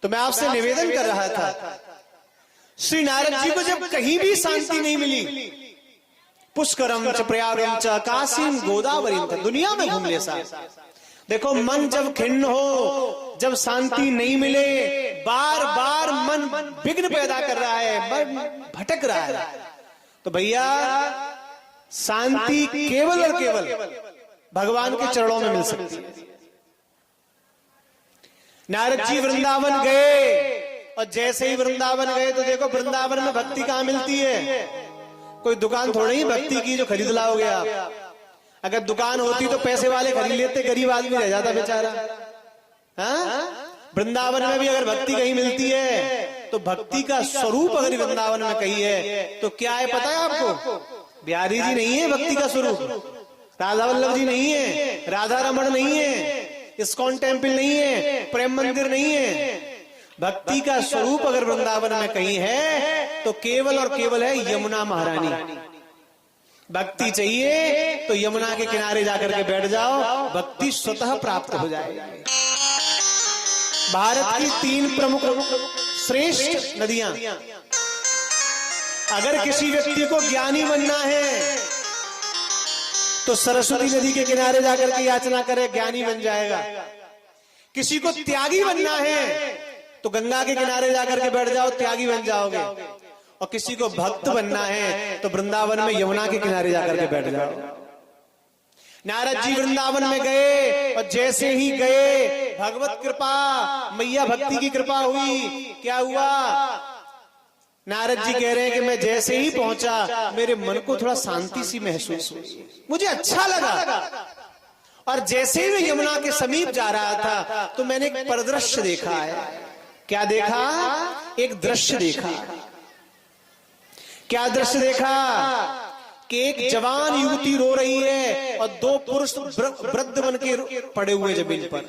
तो मैं आपसे निवेदन कर रहा था, श्री नारद जी को जब कहीं भी शांति नहीं मिली, पुष्करम च प्रयागम च काशीम गोदावरी, दुनिया में घूम ले साहब। देखो मन जब खिन्न हो, जब शांति नहीं मिले, बार बार मन विघ्न पैदा कर रहा है, मन भटक रहा है, तो भैया शांति केवल और केवल भगवान के चरणों में मिल सकती है। नारद जी वृंदावन गए, और जैसे ही वृंदावन गए तो देखो वृंदावन में भक्ति कहां मिलती है? कोई दुकान थोड़ी ही भक्ति की जो खरीद लाओगे आप। अगर दुकान होती तो पैसे वाले खरीद लेते, गरीब आदमी रह जाता बेचारा। हाँ, वृंदावन में भी अगर भक्ति कहीं मिलती है तो भक्ति का स्वरूप अगर वृंदावन में कहीं है तो क्या है पता है आपको? बिहारी जी नहीं है भक्ति का स्वरूप, राधा वल्लभ जी नहीं है, राधा रमण नहीं है, इस्कॉन टेम्पल नहीं है, प्रेम मंदिर नहीं है। भक्ति का स्वरूप अगर वृंदावन में कहीं है तो केवल और केवल है यमुना महारानी। भक्ति चाहिए तो यमुना के किनारे जाकर के बैठ जाओ, भक्ति स्वतः प्राप्त हो जाएगी। भारत की 3 प्रमुख श्रेष्ठ नदियां, अगर किसी व्यक्ति को ज्ञानी बनना है तो सरस्वती नदी के किनारे जाकर के याचना करे, ज्ञानी बन जाएगा। किसी को त्यागी बनना है तो गंगा के किनारे जाकर के बैठ जाओ, त्यागी बन जाओगे। और किसी को भक्त बनना है तो वृंदावन में यमुना के किनारे जाकर के बैठ जाओ। नारद जी वृंदावन में गए, और जैसे ही गए भगवत कृपा, मैया भक्ति की कृपा हुई। क्या हुआ? नारद जी कह रहे हैं कि मैं जैसे ही पहुंचा मेरे मन को थोड़ा शांति सी महसूस हुई, मुझे अच्छा लगा। और जैसे ही मैं यमुना के समीप जा रहा था तो मैंने एक परिदृश्य देखा है। क्या देखा? एक दृश्य देखा। क्या दृश्य देखा? कि एक जवान युवती रो रही है और 2 पुरुष वृद्ध बन के पड़े हुए जमीन पर।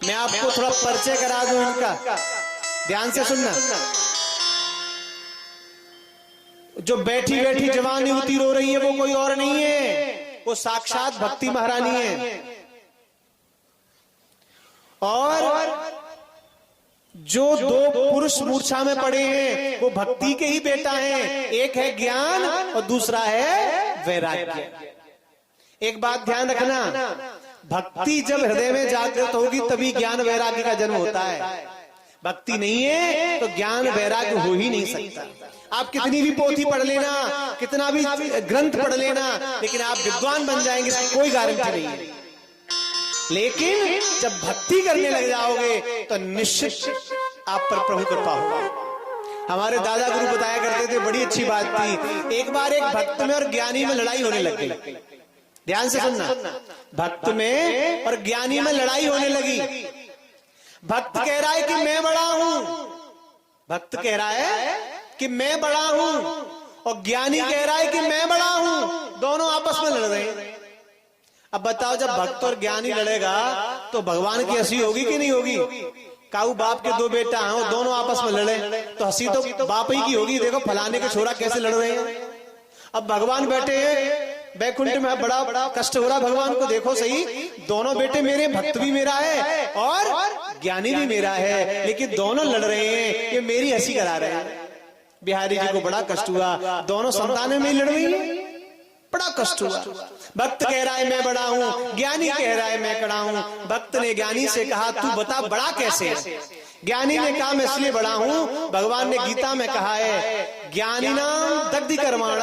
मैं आपको थोड़ा परिचय करा दूं इनका, ध्यान से सुनना। जो बैठी बैठी जवान युवती रो रही है वो कोई और नहीं है, वो साक्षात भक्ति महारानी है। और जो 2 पुरुष मूर्छा में पड़े हैं वो भक्ति के ही बेटा हैं। एक है ज्ञान और दूसरा है वैराग्य। एक बात ध्यान रखना, भक्ति जब हृदय में जागृत होगी तभी ज्ञान वैराग्य का जन्म होता है। भक्ति नहीं है तो ज्ञान वैराग्य हो ही नहीं सकता। आप कितनी भी पोथी पढ़ लेना, कितना भी ग्रंथ पढ़ लेना, लेकिन आप विद्वान बन जाएंगे इसकी कोई गारंटी नहीं है। लेकिन जब भक्ति करने लग जाओगे तो निश्चित आप पर प्रभु कृपा होगा। हमारे दादा गुरु बताया करते थे, बड़ी अच्छी बात थी। एक बार एक भक्त में और ज्ञानी में लड़ाई होने लग गई। ध्यान से सुनना, भक्त में और ज्ञानी में लड़ाई होने लगी। भक्त कह रहा है कि मैं बड़ा हूं, भक्त कह रहा है कि मैं बड़ा हूं, और ज्ञानी कह रहा है कि मैं बड़ा हूं। दोनों आपस में लड़ रहे हैं। अब बताओ, जब भक्त और ज्ञानी लड़ेगा तो भगवान की हंसी होगी कि नहीं होगी? काऊ बाप के 2 बेटा हैं, वो दोनों आपस में लड़े तो हंसी तो बाप ही की होगी। देखो फलाने के छोरा कैसे लड़ रहे हैं। अब भगवान बैठे हैं बैकुंठ में, बड़ा कष्ट हो रहा भगवान को। देखो सही, दोनों बेटे मेरे, भक्त भी मेरा है और ज्ञानी भी मेरा है, लेकिन दोनों लड़ रहे हैं, ये मेरी हंसी करा रहे हैं। बिहारी जी को बड़ा कष्ट हुआ, दोनों संतानें में लड़ रही है, बड़ा कष्ट हुआ। भक्त कह रहा है मैं बड़ा हूं, ज्ञानी कह रहा है मैं कड़ा हूं। भक्त ने ज्ञानी से कहा तू बता बड़ा कैसे है? ज्ञानी ने कहा मैं इसलिए बड़ा हूं, भगवान ने गीता में कहा है ज्ञानी नाम दग्धि कर्माण।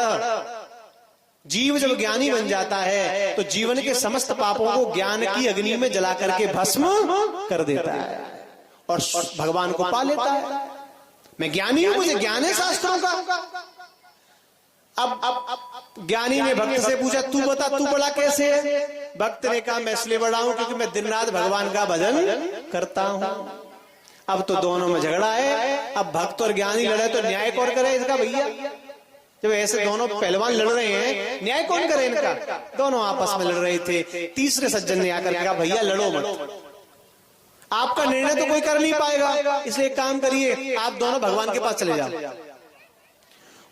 जीव जब ज्ञानी बन जाता है तो जीवन के समस्त पापों को ज्ञान की अग्नि में जला करके भस्म कर देता है और भगवान को पा लेता है। मैं ज्ञानी हूं, मुझे ज्ञान है शास्त्रों का। अब ज्ञानी ने भक्त से पूछा तू बता तू बड़ा कैसे है? भक्त ने कहा मैं इसलिए बड़ा हूं क्योंकि मैं दिन रात भगवान का भजन करता हूं। अब तो दोनों में झगड़ा है। अब भक्त और ज्ञानी लड़े तो न्याय कौन करे इसका? भैया जब ऐसे दोनों पहलवान लड़ रहे हैं, न्याय कौन करे इनका? दोनों आपस में लड़ रहे थे। तीसरे सज्जन ने आकर कहा भैया लड़ो मत, आपका निर्णय तो कोई कर नहीं पाएगा, इसलिए एक काम करिए आप दोनों भगवान के पास चले जाओ।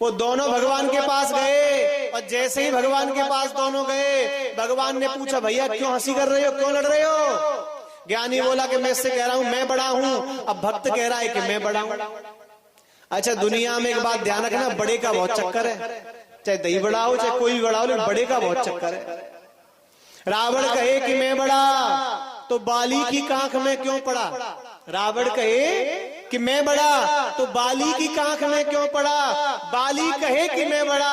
वो दोनों भगवान के पास गए और जैसे ही भगवान के पास दोनों गए, भगवान ने पूछा भैया क्यों हंसी कर रहे हो, क्यों लड़ रहे हो? ज्ञानी बोला कि मैं इससे कह रहा हूं मैं बड़ा हूं, अब भक्त कह रहा है कि मैं बड़ा हूं। अच्छा, दुनिया में एक बात ध्यान रखना, बड़े का बहुत चक्कर है, चाहे दही बड़ा हो चाहे कोई भी बड़ा हो, लेकिन बड़े का बहुत चक्कर है। रावण कहे कि मैं बड़ा, तो बाली की कांख में क्यों पड़ा? रावण कहे कि मैं बड़ा, तो बाली की कांख में क्यों पड़ा? बाली कहे कि मैं बड़ा,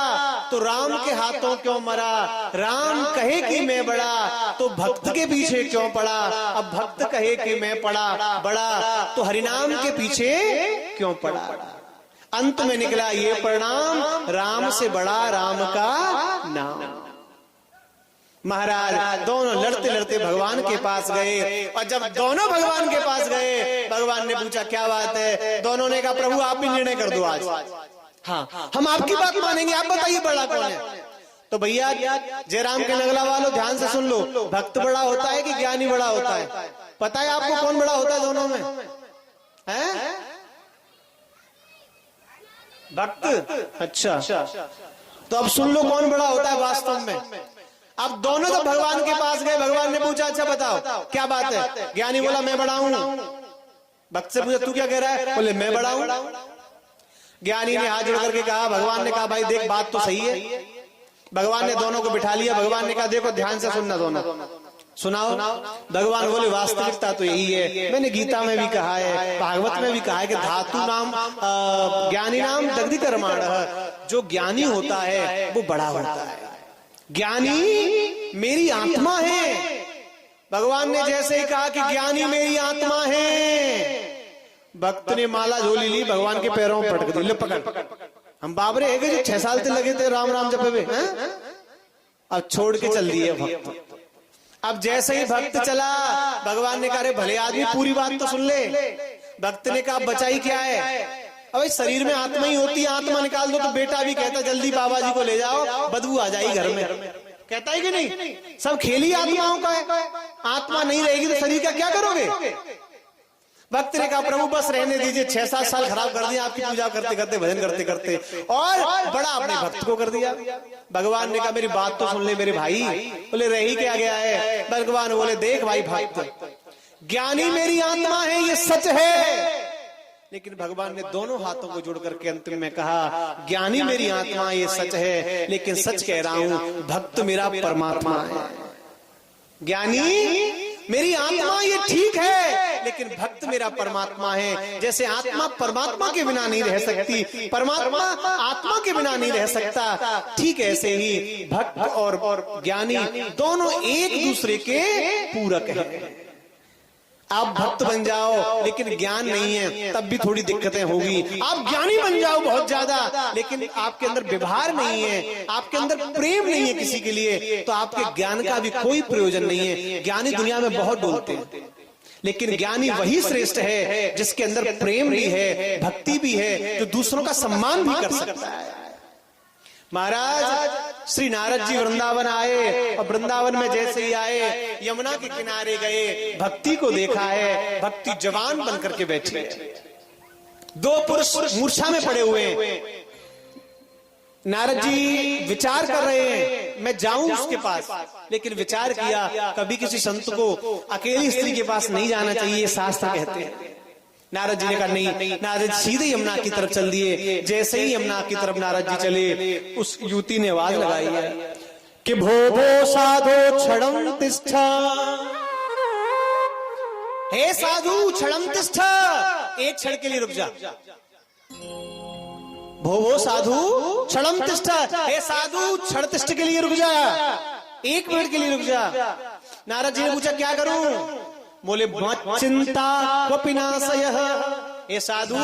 तो राम के हाथों क्यों मरा? राम कहे कि मैं बड़ा, तो भक्त के पीछे क्यों पड़ा? अब भक्त कहे कि मैं बड़ा, तो हरिनाम के पीछे क्यों पड़ा? अंत में निकला ये परिणाम, राम से बड़ा राम का नाम। महाराज दोनों लड़ते लड़ते भगवान के पास गए, और जब दोनों भगवान के पास गए, भगवान ने पूछा क्या बात है? दोनों ने कहा प्रभु आप भी निर्णय कर दो आज। हाँ, हम आपकी बात मानेंगे, आप बताइए बड़ा कौन है? तो भैया जयराम के नगला वालों ध्यान से सुन लो, भक्त बड़ा होता है कि ज्ञानी बड़ा होता है? पता है आपको कौन बड़ा होता है दोनों में? है भक्त। अच्छा, तो अब सुन लो कौन बड़ा होता है वास्तव में। अब दोनों तो भगवान के पास गए, भगवान ने पूछा अच्छा बताओ क्या बात है? ज्ञानी बोला मैं बड़ा हूं। भक्त से पूछा तू क्या कह रहा है? बोले मैं बड़ा हूं। ज्ञानी ने हाथ जोड़ करके कहा, भगवान ने कहा भाई देख बात तो सही है। भगवान ने दोनों को बिठा लिया, भगवान ने कहा देखो ध्यान से सुनना, दोनों सुनाओ। भगवान बोले वास्तविकता तो यही है, मैंने गीता में भी कहा है, भागवत में भी कहा है कि धातु नाम ज्ञानी नाम दग्धि कर्माणः, जो ज्ञानी होता है वो बड़ा होता है। ज्ञानी मेरी आत्मा है। भगवान ने जैसे ही कहा कि ज्ञानी मेरी आत्मा है, भक्त ने माला झोली ली, भगवान के पैरों में पटक दी, ले पकड़। हम बाबरे है जो 6 साल से लगे थे राम राम जपे हुए, अब छोड़ के चल दिए भक्त। अब जैसे ही भक्त चला, भगवान ने कहा भले आदमी पूरी बात तो सुन ले। भक्त ने कहा बचाई क्या है? अब शरीर में आत्मा ही होती है, आत्मा निकाल दो तो बेटा भी कहता जल्दी बाबा जी को ले जाओ, बदबू आ जाएगी घर में, कहता है कि नहीं? सब खेल ही आत्माओं का है, आत्मा नहीं रहेगी तो शरीर का क्या करोगे? भक्त ने कहा प्रभु बस रहने दीजिए, 6-7 साल खराब कर दिया आपकी पूजा करते करते, भजन करते करते, और बड़ा अपने भक्त को कर दिया। भगवान ने कहा मेरी बात तो सुन ले मेरे भाई। बोले रह ही क्या गया है? भगवान बोले देख भाई भक्त, ज्ञानी मेरी आत्मा है ये सच है, लेकिन भगवान ने दोनों हाथों को जोड़ करके अंतिम में कहा ज्ञानी मेरी आत्मा ये सच है, लेकिन सच कह रहा हूं भक्त मेरा परमात्मा है। ज्ञानी मेरी आत्मा ये ठीक है, लेकिन भक्त मेरा परमात्मा है। जैसे आत्मा परमात्मा के बिना नहीं रह सकती, परमात्मा आत्मा के बिना नहीं रह सकता, ठीक ऐसे ही भक्त और ज्ञानी दोनों एक दूसरे के पूरक हैं। आप भक्त बन जाओ लेकिन ज्ञान नहीं है तब भी थोड़ी दिक्कतें होगी। आप ज्ञानी बन जाओ बहुत ज्यादा, लेकिन आपके अंदर व्यवहार नहीं है, आपके अंदर प्रेम नहीं है किसी के लिए, तो आपके ज्ञान का भी कोई प्रयोजन नहीं है। ज्ञानी दुनिया में बहुत ढूंढते हैं, लेकिन ज्ञानी वही श्रेष्ठ है जिसके अंदर प्रेम भी है, भक्ति भी है, जो दूसरों का सम्मान भी कर सकता है। महाराज श्री नारद जी वृंदावन आए, और वृंदावन में जैसे ही आए यमुना के किनारे गए, भक्ति को देखा है, भक्ति जवान बनकर के बैठी, 2 पुरुष मूर्छा में पड़े हुए हैं। नारद जी विचार कर रहे हैं मैं जाऊं उसके पास, लेकिन विचार किया कभी किसी संत को अकेली स्त्री के पास नहीं जाना चाहिए, शास्त्र कहते हैं। नारद जी ने कहा नहीं, नारद सीधे यमुना की तरफ चल दिए। जैसे ही यमुना की तरफ नारद जी चले, उस युवती ने आवाज लगाई है कि भो भो साधो क्षणं तिष्ठ, हे साधु क्षणं तिष्ठ, एक क्षण के लिए रुक जा। भो भो साधु क्षणं तिष्ठ, हे साधु क्षण तिष्ठ के लिए रुक जा, 1 मिनट के लिए रुक जा। नारद जी ने पूछा क्या करूं? बोले चिंता विनाशयः, ये साधु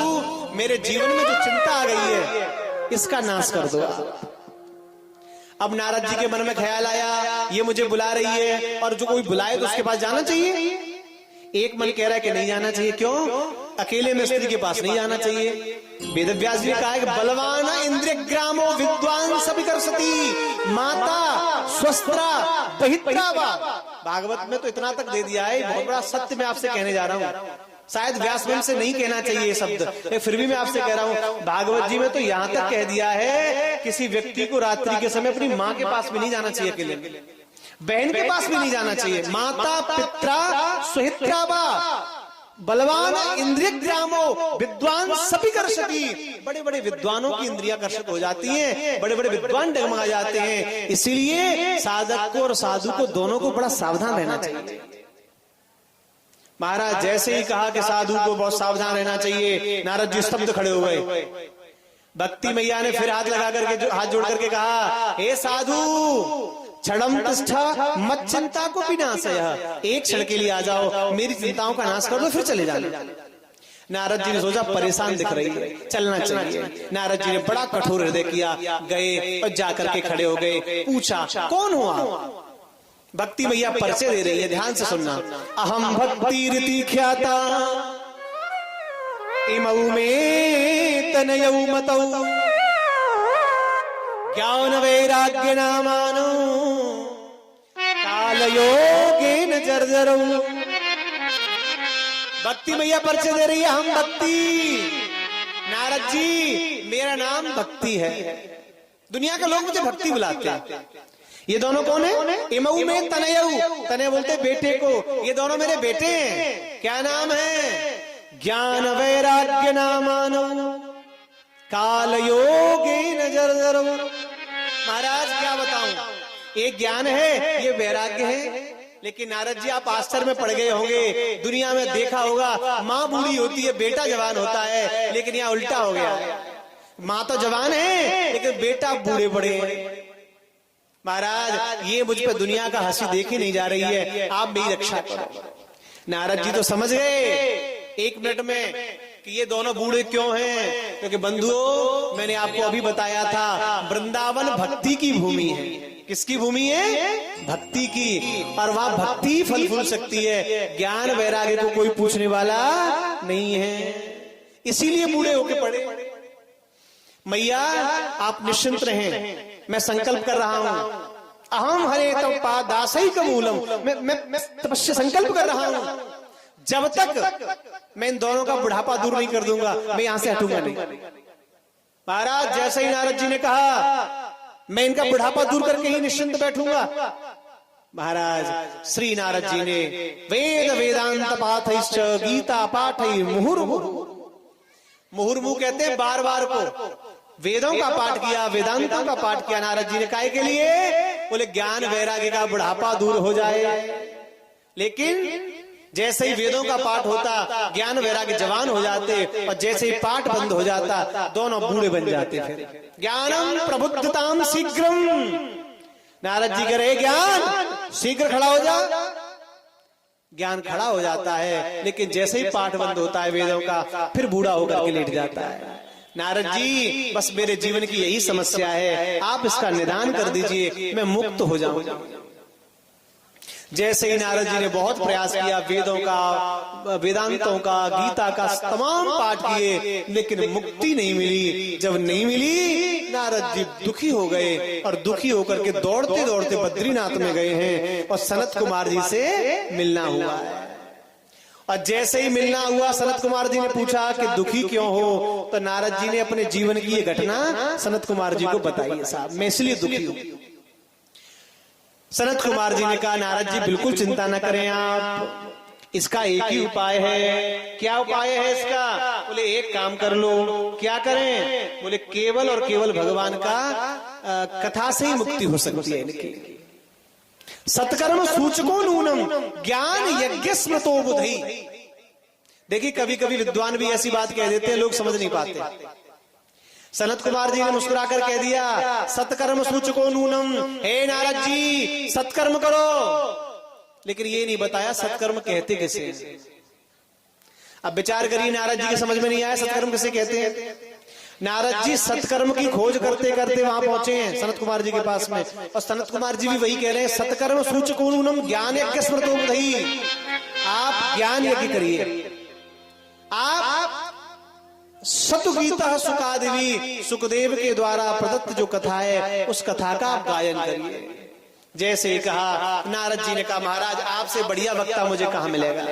मेरे जीवन में जो चिंता आ गई है इसका नाश कर दो। अब नारद जी के मन में ख्याल आया ये मुझे बुला रही है, और जो कोई बुलाए तो उसके पास जाना चाहिए। एक मन कह रहा है कि नहीं जाना चाहिए, क्यों? अकेले में स्त्री के पास नहीं जाना चाहिए। वेद व्यास जी ने कहा है कि बलवान इंद्रियग्रामो विद्वान सभी कर सती माता स्वस्त्रा बहित्रा वा। भागवत में तो इतना तक दे दिया है, बहुत बड़ा सत्य मैं आपसे कहने जा रहा हूँ। शायद व्यास में से नहीं कहना चाहिए ये शब्द, फिर भी मैं आपसे कह रहा हूँ। भागवत जी में तो यहाँ तक कह दिया है किसी व्यक्ति को रात्रि के समय अपनी माँ के पास भी नहीं जाना चाहिए अकेले। बहन के पास भी नहीं जाना चाहिए। माता पित्रा सुहित्रा वा बलवान इंद्रिय ग्रामो विद्वान सभी कर्षति। बड़े बड़े विद्वानों की इंद्रियां कर्षित हो जाती हैं, बड़े बड़े विद्वान डगमगा जाते हैं। इसलिए साधक को और साधु को दोनों को बड़ा सावधान रहना चाहिए। महाराज जैसे ही कहा कि साधु को बहुत सावधान रहना चाहिए, नारद जी स्तब्ध खड़े हो गए। भक्ति मैया ने फिर हाथ लगा करके, हाथ जोड़ करके कहा, हे साधु क्षणम तिष्ठा मत चिंता को विनाशय। एक क्षण के लिए आ जाओ, मेरी चिंताओं का नाश कर दो, फिर चले जाना। नारद जी ने सोचा परेशान दिख रही है, चलना चाहिए। नारद जी ने बड़ा कठोर हृदय किया, गए और जाकर के खड़े हो गए। पूछा कौन हो आप? भक्ति मैया परिचय दे रही है, ध्यान से सुनना। अहम भक्ति रीति ख्याता इमऊ में तनयऊ मतऊ ज्ञान वैराग्य नामानो काल योगेन जर्जरऊ। भक्ति मैया परिचय दे रही है, हम भक्ति। नारद जी मेरा नाम भक्ति है, दुनिया के लोग मुझे भक्ति बुलाते हैं। ये दोनों कौन है? इमऊ में तनयऊ, तनय बोलते बेटे को। ये दोनों मेरे बेटे हैं। क्या नाम है? ज्ञान वैराग्य नामानो काल योगेन जर्जरऊ। महाराज क्या बताऊं, एक ज्ञान है, ये वैराग्य है। लेकिन नारद जी आप आश्चर्य में पड़ गए होंगे, दुनिया में देखा होगा माँ बूढ़ी होती है, बेटा जवान होता है, लेकिन यहाँ उल्टा हो गया। माँ तो जवान है लेकिन बेटा बूढ़े पड़े। महाराज ये मुझ पर दुनिया का हंसी देखी नहीं जा रही है, आप मेरी रक्षा करो। नारद जी तो समझ गए एक मिनट में कि ये दोनों बूढ़े क्यों हैं, क्योंकि बंधुओं मैंने आपको अभी बताया था, वृंदावन भक्ति की भूमि है। किसकी भूमि है? भक्ति की। और वहां भक्ति फल फूल सकती है, ज्ञान वैराग्य को कोई पूछने वाला नहीं है। इसीलिए बूढ़े होके पड़े। मैया आप निश्चिंत रहें, मैं संकल्प कर रहा हूं। अहम हरे तव दासई का मूलम, मैं तपस्या संकल्प कर रहा हूं। जब तक मैं इन दोनों का बुढ़ापा दूर नहीं कर दूंगा, मैं यहां से हटूंगा नहीं। महाराज जैसे ही नारद जी ने कहा मैं इनका बुढ़ापा दूर करके ही निश्चिंत बैठूंगा, महाराज श्री नारद जी ने वेद वेदांत पाठैश्च गीता पाठै मुहुर्मुहु। मुहुर्मुहु कहते हैं बार बार को। वेदों का पाठ किया, वेदांतों का पाठ किया नारद जी ने। काहे के लिए? बोले ज्ञान वैराग्य का बुढ़ापा दूर हो जाए। लेकिन जैसे ही वेदों का पाठ होता, ज्ञान वैराग्य जवान हो जाते, और जैसे ही पाठ बंद हो जाता, दोनों बूढ़े बन जाते। फिर ज्ञानम प्रबुद्धताम शीघ्रम। नारद जी कह रहे ज्ञान शीघ्र खड़ा हो जा। ज्ञान खड़ा हो जाता है, लेकिन जैसे ही पाठ बंद होता है वेदों का, फिर बूढ़ा होकर के लेट जाता है। नारद जी बस मेरे जीवन की यही समस्या है, आप इसका निदान कर दीजिए, मैं मुक्त हो जाऊं। जैसे ही नारद जी ने बहुत प्रयास किया, वेदों का, वेदांतों का, गीता का तमाम पाठ किए, लेकिन मुक्ति नहीं मिली। जब नहीं मिली, नारद जी दुखी हो गए, और दुखी होकर के दौड़ते दौड़ते बद्रीनाथ में गए हैं, और सनत कुमार जी से मिलना हुआ है। और जैसे ही मिलना हुआ, सनत कुमार जी ने पूछा कि दुखी क्यों हो, तो नारद जी ने अपने जीवन की ये घटना सनत कुमार जी को बताई। साहब मैं इसलिए दुखी हूं। सनत कुमार जी ने कहा नारद जी बिल्कुल चिंता न करें आप, इसका एक ही उपाय है। क्या उपाय है इसका? बोले एक काम कर लो। क्या करें? बोले केवल और केवल भगवान का कथा से ही मुक्ति हो सकती है इनकी। सत्कर्म सूचको नूनम ज्ञान यज्ञ स्मृतो बुधई। देखिए कभी कभी विद्वान भी ऐसी बात कह देते हैं, लोग समझ नहीं पाते। सनत कुमार जी ने मुस्कुराकर कह दिया सत्कर्म सूचको नूनम, हे नारद जी सत्कर्म करो। लेकिन ये नहीं बताया सत्कर्म कहते किसे। अब विचार करिए, नारद जी के समझ में नहीं आया सत्कर्म किसे कहते हैं। नारद जी सत्कर्म की खोज करते करते वहां पहुंचे हैं सनत कुमार जी के पास में, और सनत कुमार जी भी वही कह रहे हैं सत्कर्म सूचको नूनम ज्ञान यज्ञ स्मृतो बुधई। आप ज्ञान यज्ञ करिए, आप सतुगीता सुकादेवी सुखदेव के द्वारा प्रदत्त जो कथा है उस कथा का आप गायन करिए। जैसे ही कहा, नारद जी ने कहा महाराज आपसे बढ़िया वक्ता मुझे कहां मिलेगा।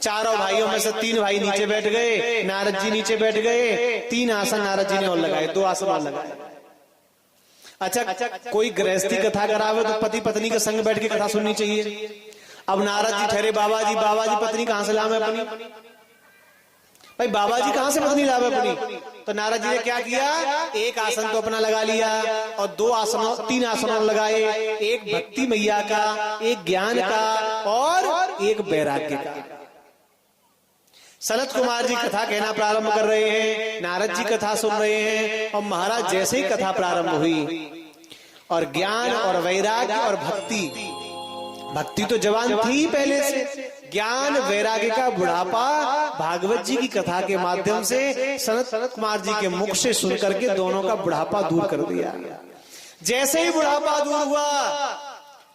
चारों भाइयों में से 3 भाई नीचे बैठ गए, नारद जी नीचे बैठ गए। 3 आसन नारद जी ने और लगाए, 2 आसन और लगाए। अच्छा, कोई गृहस्थी कथा करावे तो पति पत्नी के संग बैठ के कथा सुननी चाहिए। अब नारद जी ठहरे बाबा जी पत्नी कहां से लावे अपनी? भाई बाबा जी कहां से पत्नी लावे अपनी? तो नारद जी ने क्या किया, एक आसन तो अपना लगा लिया और तीन आसनों लगाए, एक भक्ति मैया का, एक ज्ञान का और एक वैराग्य का। सनत कुमार जी कथा कहना प्रारंभ कर रहे हैं, नारद जी कथा सुन रहे हैं और महाराज जैसे ही कथा प्रारंभ हुई और ज्ञान और वैराग्य और भक्ति तो जवान थी पहले से, ज्ञान वैराग्य का बुढ़ापा भागवत जी की कथा के माध्यम से सनत कुमार जी के मुख से सुन करके दोनों का बुढ़ापा दूर कर दिया। जैसे ही बुढ़ापा दूर हुआ,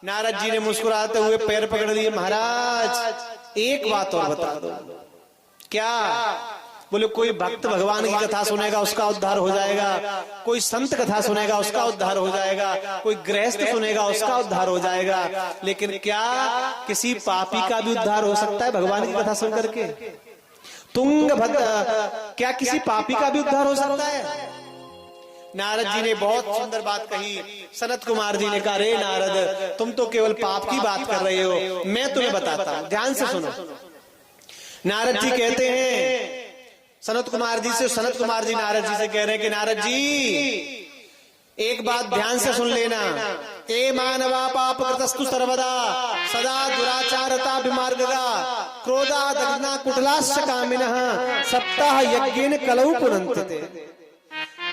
नारद जी ने मुस्कुराते हुए पैर पकड़ लिए, महाराज एक बात और बता दो। क्या? बोले कोई भक्त भगवान की कथा सुनेगा उसका उद्धार हो जाएगा, कोई संत कथा सुनेगा उसका उद्धार हो जाएगा, कोई गृहस्थ सुनेगा उसका उद्धार हो जाएगा, लेकिन क्या किसी पापी का भी उद्धार हो सकता है भगवान की कथा सुन करके? क्या किसी पापी का भी उद्धार हो सकता है? नारद जी ने बहुत सुंदर बात कही। सनत कुमार जी ने कहा, रे नारद, तुम तो केवल पाप की बात कर रहे हो, मैं तुम्हें बताता हूं, ध्यान से सुनो। नारद जी कहते हैं सनत कुमार जी से, सनत कुमार जी नारद जी से कह रहे हैं कि नारद जी एक बात ध्यान से सुन लेना, ए मानवा पाप कृतस्तु सर्वदा सदा दुराचारता विमार्गदा क्रोधा दग्ना कुटलाश्च कामिनः सप्ताह यज्ञेन कलौ पुनन्ते।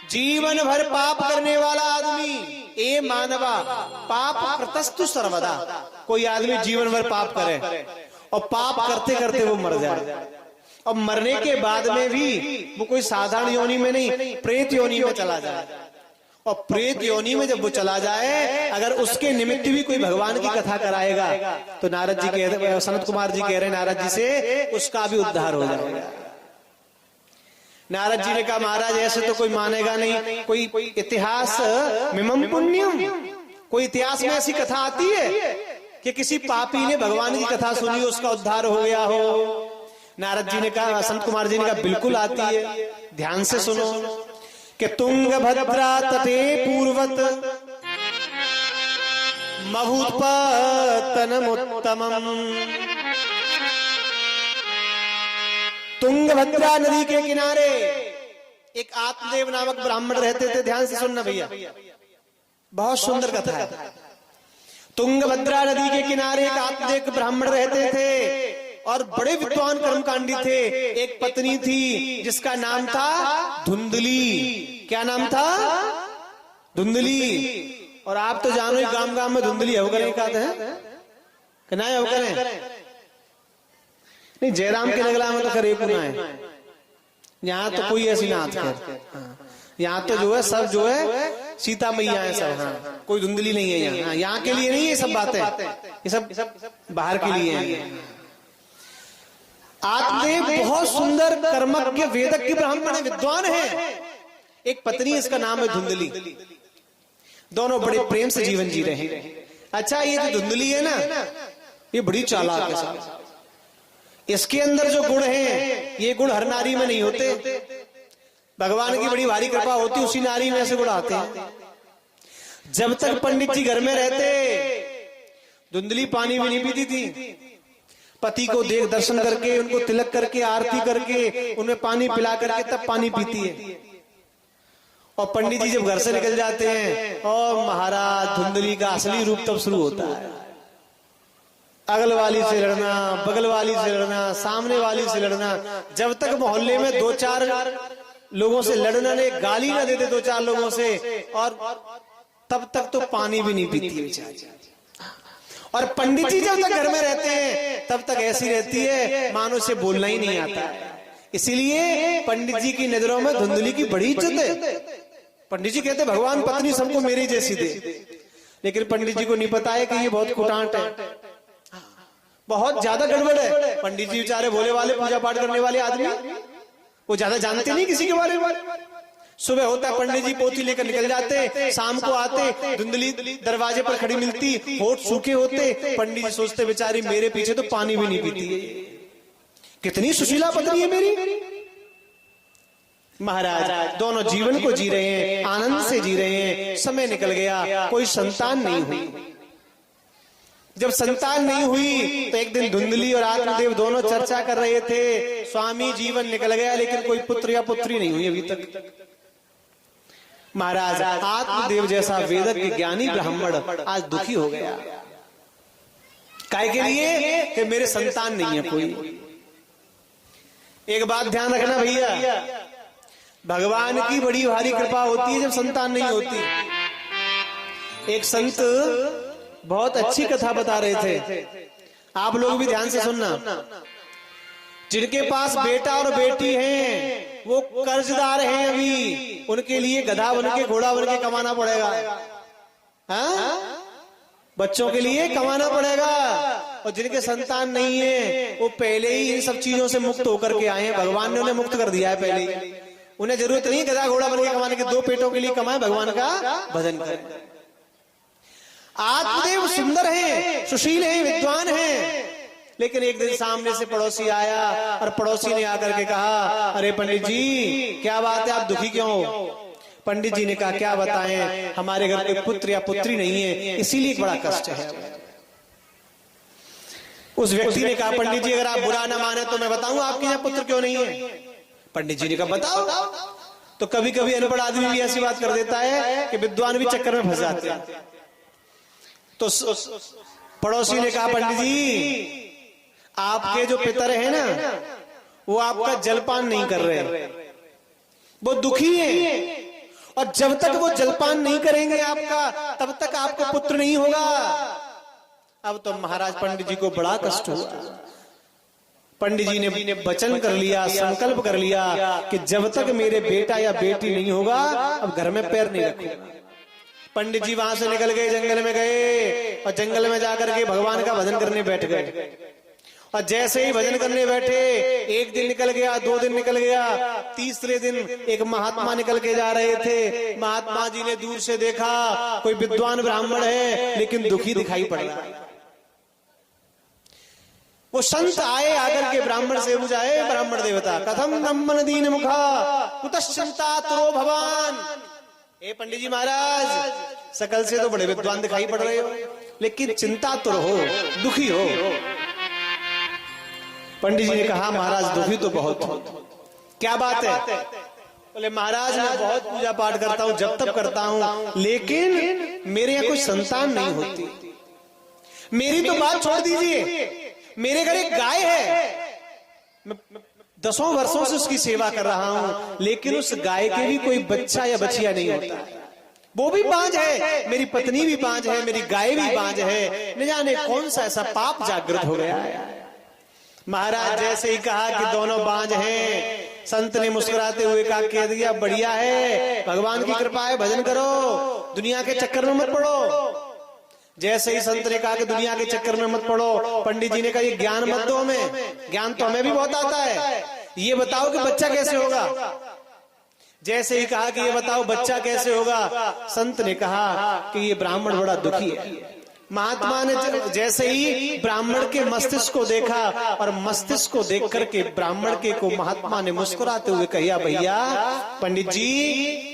जीवन भर पाप करने वाला आदमी, ए मानवा पाप कृतस्तु सर्वदा, कोई आदमी जीवन भर पाप करे और पाप करते करते वो मर जाए और मरने के बाद में भी वो कोई साधारण योनि में नहीं, प्रेत योनि में चला जाए। और प्रेत योनि में जब वो चला जाए, अगर उसके निमित्त भी कोई भगवान की कथा कराएगा तो नारद जी कह रहे, सनत कुमार जी कह रहे नारद जी से, उसका भी उद्धार हो जाएगा। नारद जी ने कहा, महाराज ऐसे तो कोई मानेगा नहीं, कोई इतिहास मिमम पुण्यम, कोई इतिहास में ऐसी कथा आती है कि किसी पापी ने भगवान की कथा सुनी उसका उद्धार हो गया हो? नारद जी ने कहा, संत कुमार जी ने कहा, बिल्कुल आती है, ध्यान से सुनो कि तुंगभद्रा तटे पूर्वत मभूत्पतनमुत्तमम्। तुंगभद्रा नदी के किनारे एक आत्मदेव नामक ब्राह्मण रहते थे। ध्यान से सुनना भैया, बहुत सुंदर कथा है। तुंगभद्रा नदी के किनारे एक आत्मदेव ब्राह्मण रहते थे और बड़े विद्वान कर्मकांडी थे। एक पत्नी थी जिसका नाम था धुंधली। क्या नाम था? धुंधली। और आप तो जानो ही गांव गांव में धुंधली होकर कहते हैं कि ना होकर नहीं, जयराम के नगला में तो खरे पुना है, यहाँ तो कोई ऐसी नाथ है, यहाँ तो जो है सब जो है सीता मैया है सब। हाँ, कोई धुंधली नहीं है यहाँ, यहाँ के लिए नहीं है सब बातें, ये सब बाहर के लिए है। आत्मदेव बहुत सुंदर कर्मज्ञ वेदज्ञ ब्राह्मण विद्वान है। एक पत्नी, इसका नाम है धुंधली। दोनों बड़े प्रेम से जीवन जी रहे हैं। अच्छा, ये जो धुंधली है ना, ये बड़ी चालाक है। इसके अंदर जो गुण हैं, ये गुण हर नारी में नहीं होते। भगवान की बड़ी भारी कृपा होती, उसी नारी में ऐसे गुण आते हैं। जब तक पंडित जी घर में रहते, धुंधली पानी भी नहीं पीती थी। पति को देख दर्शन करके, उनको तिलक करके, आरती करके, उन्हें पानी पिला करके तब पानी पीती है। और पंडित जी जब घर से निकल जाते हैं, और महाराज धुंधली का असली रूप तब शुरू होता है। अगल वाली से लड़ना, बगल वाली से लड़ना, सामने वाली से लड़ना। जब तक मोहल्ले में 2-4 लोगों से लड़ना ने, गाली ना देते 2-4 लोगों से, और तब तक तो पानी भी नहीं पीती बेचारी। और पंडित जी जब तक घर में रहते हैं तब तक ऐसी रहती है मानो से बोलना ही नहीं आता है। इसीलिए पंडित जी की नजरों में धुंधली की बड़ी इज्जत है। पंडित जी कहते भगवान पत्नी सबको मेरी जैसी दे, लेकिन पंडित जी को नहीं पता है कि ये बहुत कुटांट है, बहुत ज्यादा गड़बड़ है। पंडित जी बेचारे भोले वाले, पूजा पाठ करने वाले आदमी, वो ज्यादा जानते नहीं किसी के बारे में। सुबह होता है, पंडित जी पोथी लेकर निकल जाते, शाम को आते, धुंधली दरवाजे पर खड़ी मिलती, होठ सूखे होते। पंडित जी सोचते बेचारी मेरे पीछे तो पानी भी नहीं पीती है, कितनी सुशीला पत्नी है मेरी। महाराज दोनों जीवन को जी रहे हैं, आनंद से जी रहे हैं। समय निकल गया, कोई संतान नहीं हुई। जब संतान नहीं हुई तो एक दिन धुंधली और आत्मदेव दोनों चर्चा कर रहे थे। स्वामी जीवन निकल गया लेकिन कोई पुत्र या पुत्री नहीं हुई अभी तक। महाराज आत्मदेव जैसा वेदज्ञ ज्ञानी ब्राह्मण आज दुखी हो गया। काय के लिए कि मेरे संतान नहीं है कोई। एक बात ध्यान रखना भैया, भगवान की बड़ी भारी कृपा होती है जब संतान नहीं होती। एक संत बहुत अच्छी कथा बता रहे थे, आप लोग भी ध्यान से सुनना। जिनके पास बेटा और बेटी हैं वो कर्जदार हैं, अभी उनके लिए गधा बन के घोड़ा बन के कमाना पड़ेगा। हाँ? बच्चों के लिए कमाना पड़ेगा। और जिनके संतान नहीं है वो पहले ही इन सब चीजों से मुक्त होकर के आए हैं। भगवान ने उन्हें मुक्त कर दिया है पहले ही। उन्हें जरूरत नहीं गधा घोड़ा बन के कमाने के, दो पेटों के लिए कमाए, भगवान का भजन करें। आत्मदेव सुंदर हैं, सुशील हैं, विद्वान हैं, लेकिन एक दिन सामने से पड़ोसी आया और पड़ोसी ने आकर के कहा, अरे पंडित जी क्या बात है, आप दुखी क्यों हो? पंडित जी ने कहा, क्या बताएं, हमारे घर में पुत्र या पुत्री नहीं है, इसीलिए बड़ा कष्ट है। उस व्यक्ति ने कहा, पंडित जी अगर आप बुरा ना माने तो मैं बताऊं आपके यहाँ पुत्र क्यों नहीं है। पंडित जी ने कहा, बताओ। तो कभी कभी अनपढ़ आदमी भी ऐसी बात कर देता है कि विद्वान भी चक्कर में फंस जाते हैं। तो पड़ोसी ने कहा, पंडित जी आपके जो पितर हैं ना वो आपका जलपान नहीं कर रहे, वो दुखी हैं, और जब तक वो जलपान नहीं करेंगे आपका तब तक आपको पुत्र नहीं होगा। अब तो महाराज पंडित जी को बड़ा कष्ट हुआ। पंडित जी ने वचन कर लिया, संकल्प कर लिया कि जब तक मेरे बेटा या बेटी नहीं होगा अब घर में पैर नहीं रखूंगा। पंडित जी वहां से निकल गए, जंगल में गए और जंगल में जाकर के भगवान का भजन करने बैठ गए। और जैसे ही भजन करने बैठे, एक दिन निकल गया, 2 दिन निकल गया, तीसरे दिन एक महात्मा निकल के जा रहे थे। महात्मा जी ने दूर से देखा कोई विद्वान ब्राह्मण है लेकिन दुखी दिखाई पड़ रहा है। वो संत आए, आकर के ब्राह्मण से बुझाए, ब्राह्मण देवता कथम ब्राह्मण दीन मुखा कुतश्चिंता तुरो भगवान। ए पंडित जी महाराज, सकल से तो बड़े विद्वान दिखाई पड़ रहे हो लेकिन चिंता तो हो, दुखी हो। पंडित जी ने कहा, महाराज दुखी तो बहुत हो। क्या बात है? बोले महाराज मैं बहुत पूजा पाठ करता हूँ, जब तक करता हूँ, लेकिन मेरे यहाँ कोई संतान नहीं होती। मेरी तो बात छोड़ दीजिए, मेरे घर एक गाय है, मैं 10 वर्षों से उसकी सेवा कर रहा हूं, लेकिन उस गाय के भी कोई बच्चा या बच्चिया नहीं होता। वो भी बांझ है, मेरी पत्नी भी बांझ है, मेरी गाय भी बांझ है। न जाने कौन सा ऐसा पाप जागृत हो गया है। महाराज जैसे ही कहा कि दोनों बांझ हैं, संत ने मुस्कुराते हुए कहा, कह दिया बढ़िया है, भगवान की कृपा है, भजन करो, दुनिया के चक्कर में मत पड़ो। जैसे ही संत ने कहा कि दुनिया के चक्कर में मत पड़ो, पंडित जी ने कहा, ये ज्ञान मत दो हमें, ज्ञान तो हमें भी बहुत आता है, ये बताओ कि बच्चा कैसे होगा। जैसे ही कहा कि ये बताओ बच्चा कैसे होगा, संत ने कहा कि ये ब्राह्मण बड़ा दुखी है। महात्मा ने जैसे ही ब्राह्मण के मस्तिष्क को देखा और मस्तिष्क को देख करके ब्राह्मण के को महात्मा ने मुस्कुराते हुए कहा, भैया पंडित जी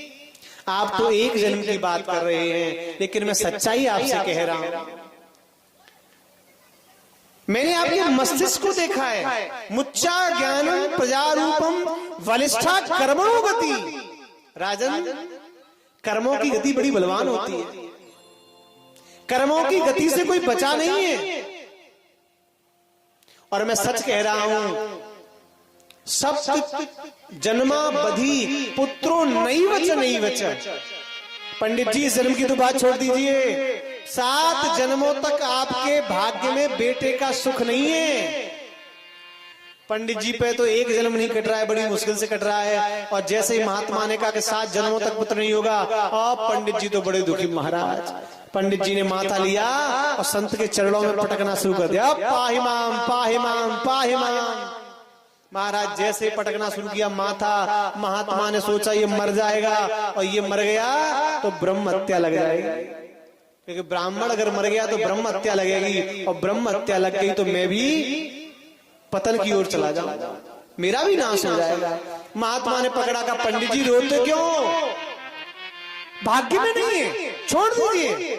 आप तो एक जन्म की बात कर रहे हैं, लेकिन मैं सच्चाई आपसे कह रहा हूं। मैंने आपके मस्तिष्क को देखा है। मुच्चा ज्ञानम प्रजारूपम वलिष्ठा कर्मणो गति। राजन, कर्मों की गति बड़ी बलवान होती है, कर्मों की गति से कोई बचा नहीं है। और मैं सच कह रहा हूं, सप्त जन्मा बधी पुत्रो नहीं वच। पंडित जी इस जन्म की तो बात छोड़ दीजिए, 7 जन्मों तक आपके भाग्य में बेटे का सुख नहीं है। पंडित जी पे तो एक जन्म नहीं कट रहा है, बड़ी मुश्किल से कट रहा है। और जैसे ही महात्मा ने कहा कि 7 जन्मों तक पुत्र नहीं होगा, और पंडित जी तो बड़े दुखी। महाराज पंडित जी ने माथा लिया और संत के चरणों में पटकना शुरू कर दिया, पाहि माम पाहि माम पाहि माम। महाराज जैसे पटकना शुरू किया माथा, महात्मा ने सोचा ये मर जाएगा, और ये मर गया तो ब्रह्म हत्या लग जाएगी, क्योंकि ब्राह्मण अगर मर गया तो ब्रह्म हत्या लगेगी, और ब्रह्म हत्या लग गई तो मैं भी पतन की ओर चला जाऊंगा, मेरा भी नाश हो जाएगा। महात्मा ने पकड़ा, का पंडित जी रोते क्यों? भाग्य में नहीं है, छोड़ दीजिए।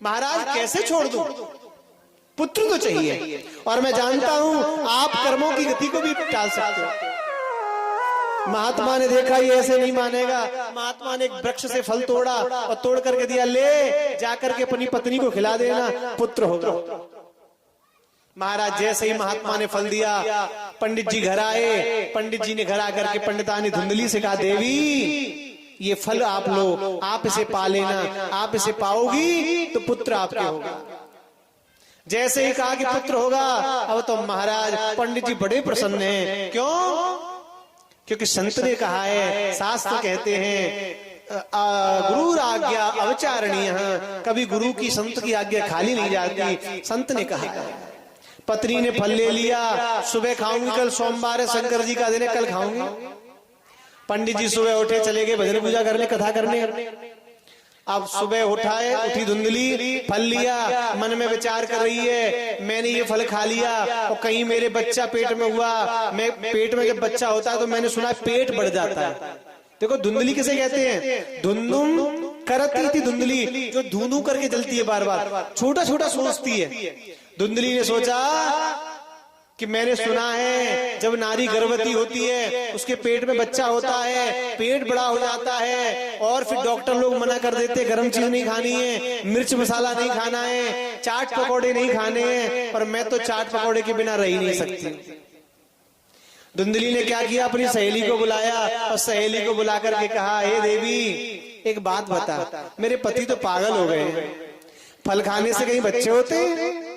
महाराज कैसे छोड़ दूं? पुत्र तो चाहिए, और मैं जानता हूं आप कर्मों की गति को भी टाल सकते हो। महात्मा ने देखा ये ऐसे नहीं मानेगा। महात्मा ने एक वृक्ष से फल तोड़ा और तोड़ करके दिया, ले जाकर के अपनी पत्नी को खिला देना, पुत्र होगा। महाराज जैसे ही महात्मा ने फल दिया, पंडित जी घर आए। पंडित जी ने घर आकर के पंडितानी धुंधली से कहा, देवी ये फल आप लो, आप इसे पा लेना, आप इसे पाओगी तो पुत्र आपके होगा। जैसे ही कहा कि पुत्र होगा, अब तो महाराज पंडित जी बड़े प्रसन्न हैं। क्यों? क्योंकि संत ने कहा है, शास्त्र कहते हैं गुरु आज्ञा अवचारणीय, कभी गुरु की संत की आज्ञा खाली नहीं जाती। संत ने कहा है। पत्नी ने फल ले लिया, सुबह खाऊंगी, कल सोमवार है, शंकर जी का दिन है, कल खाऊंगी। पंडित जी सुबह उठे, चले गए भजन पूजा करने, कथा करने। अब सुबह उठी धुंधली, फल लिया, मन में विचार कर रही है, मैंने ये फल खा लिया और कहीं मेरे बच्चा पेट में हुआ। मैं पेट में जब बच्चा होता है तो मैंने सुना पेट बढ़ जाता है। देखो धुंधली किसे कहते हैं? धुंधुम करती थी धुंधली, जो धुंधू करके जलती है, बार बार छोटा छोटा सोचती है। धुंधली ने सोचा कि मैंने सुना है जब नारी गर्भवती होती है उसके पेट में बच्चा होता है, पेट बड़ा हो जाता है, और फिर डॉक्टर लोग मना कर देते, गरम चीज नहीं खानी है, मिर्च मसाला नहीं खाना है, चाट पकौड़े नहीं खाने हैं, और मैं तो चाट पकौड़े के बिना रह ही नहीं सकती। धुंधली ने क्या किया, अपनी सहेली को बुलाया और सहेली को बुला करके कहा, हे देवी एक बात बता, मेरे पति तो पागल हो गए, फल खाने से कहीं बच्चे होते हैं?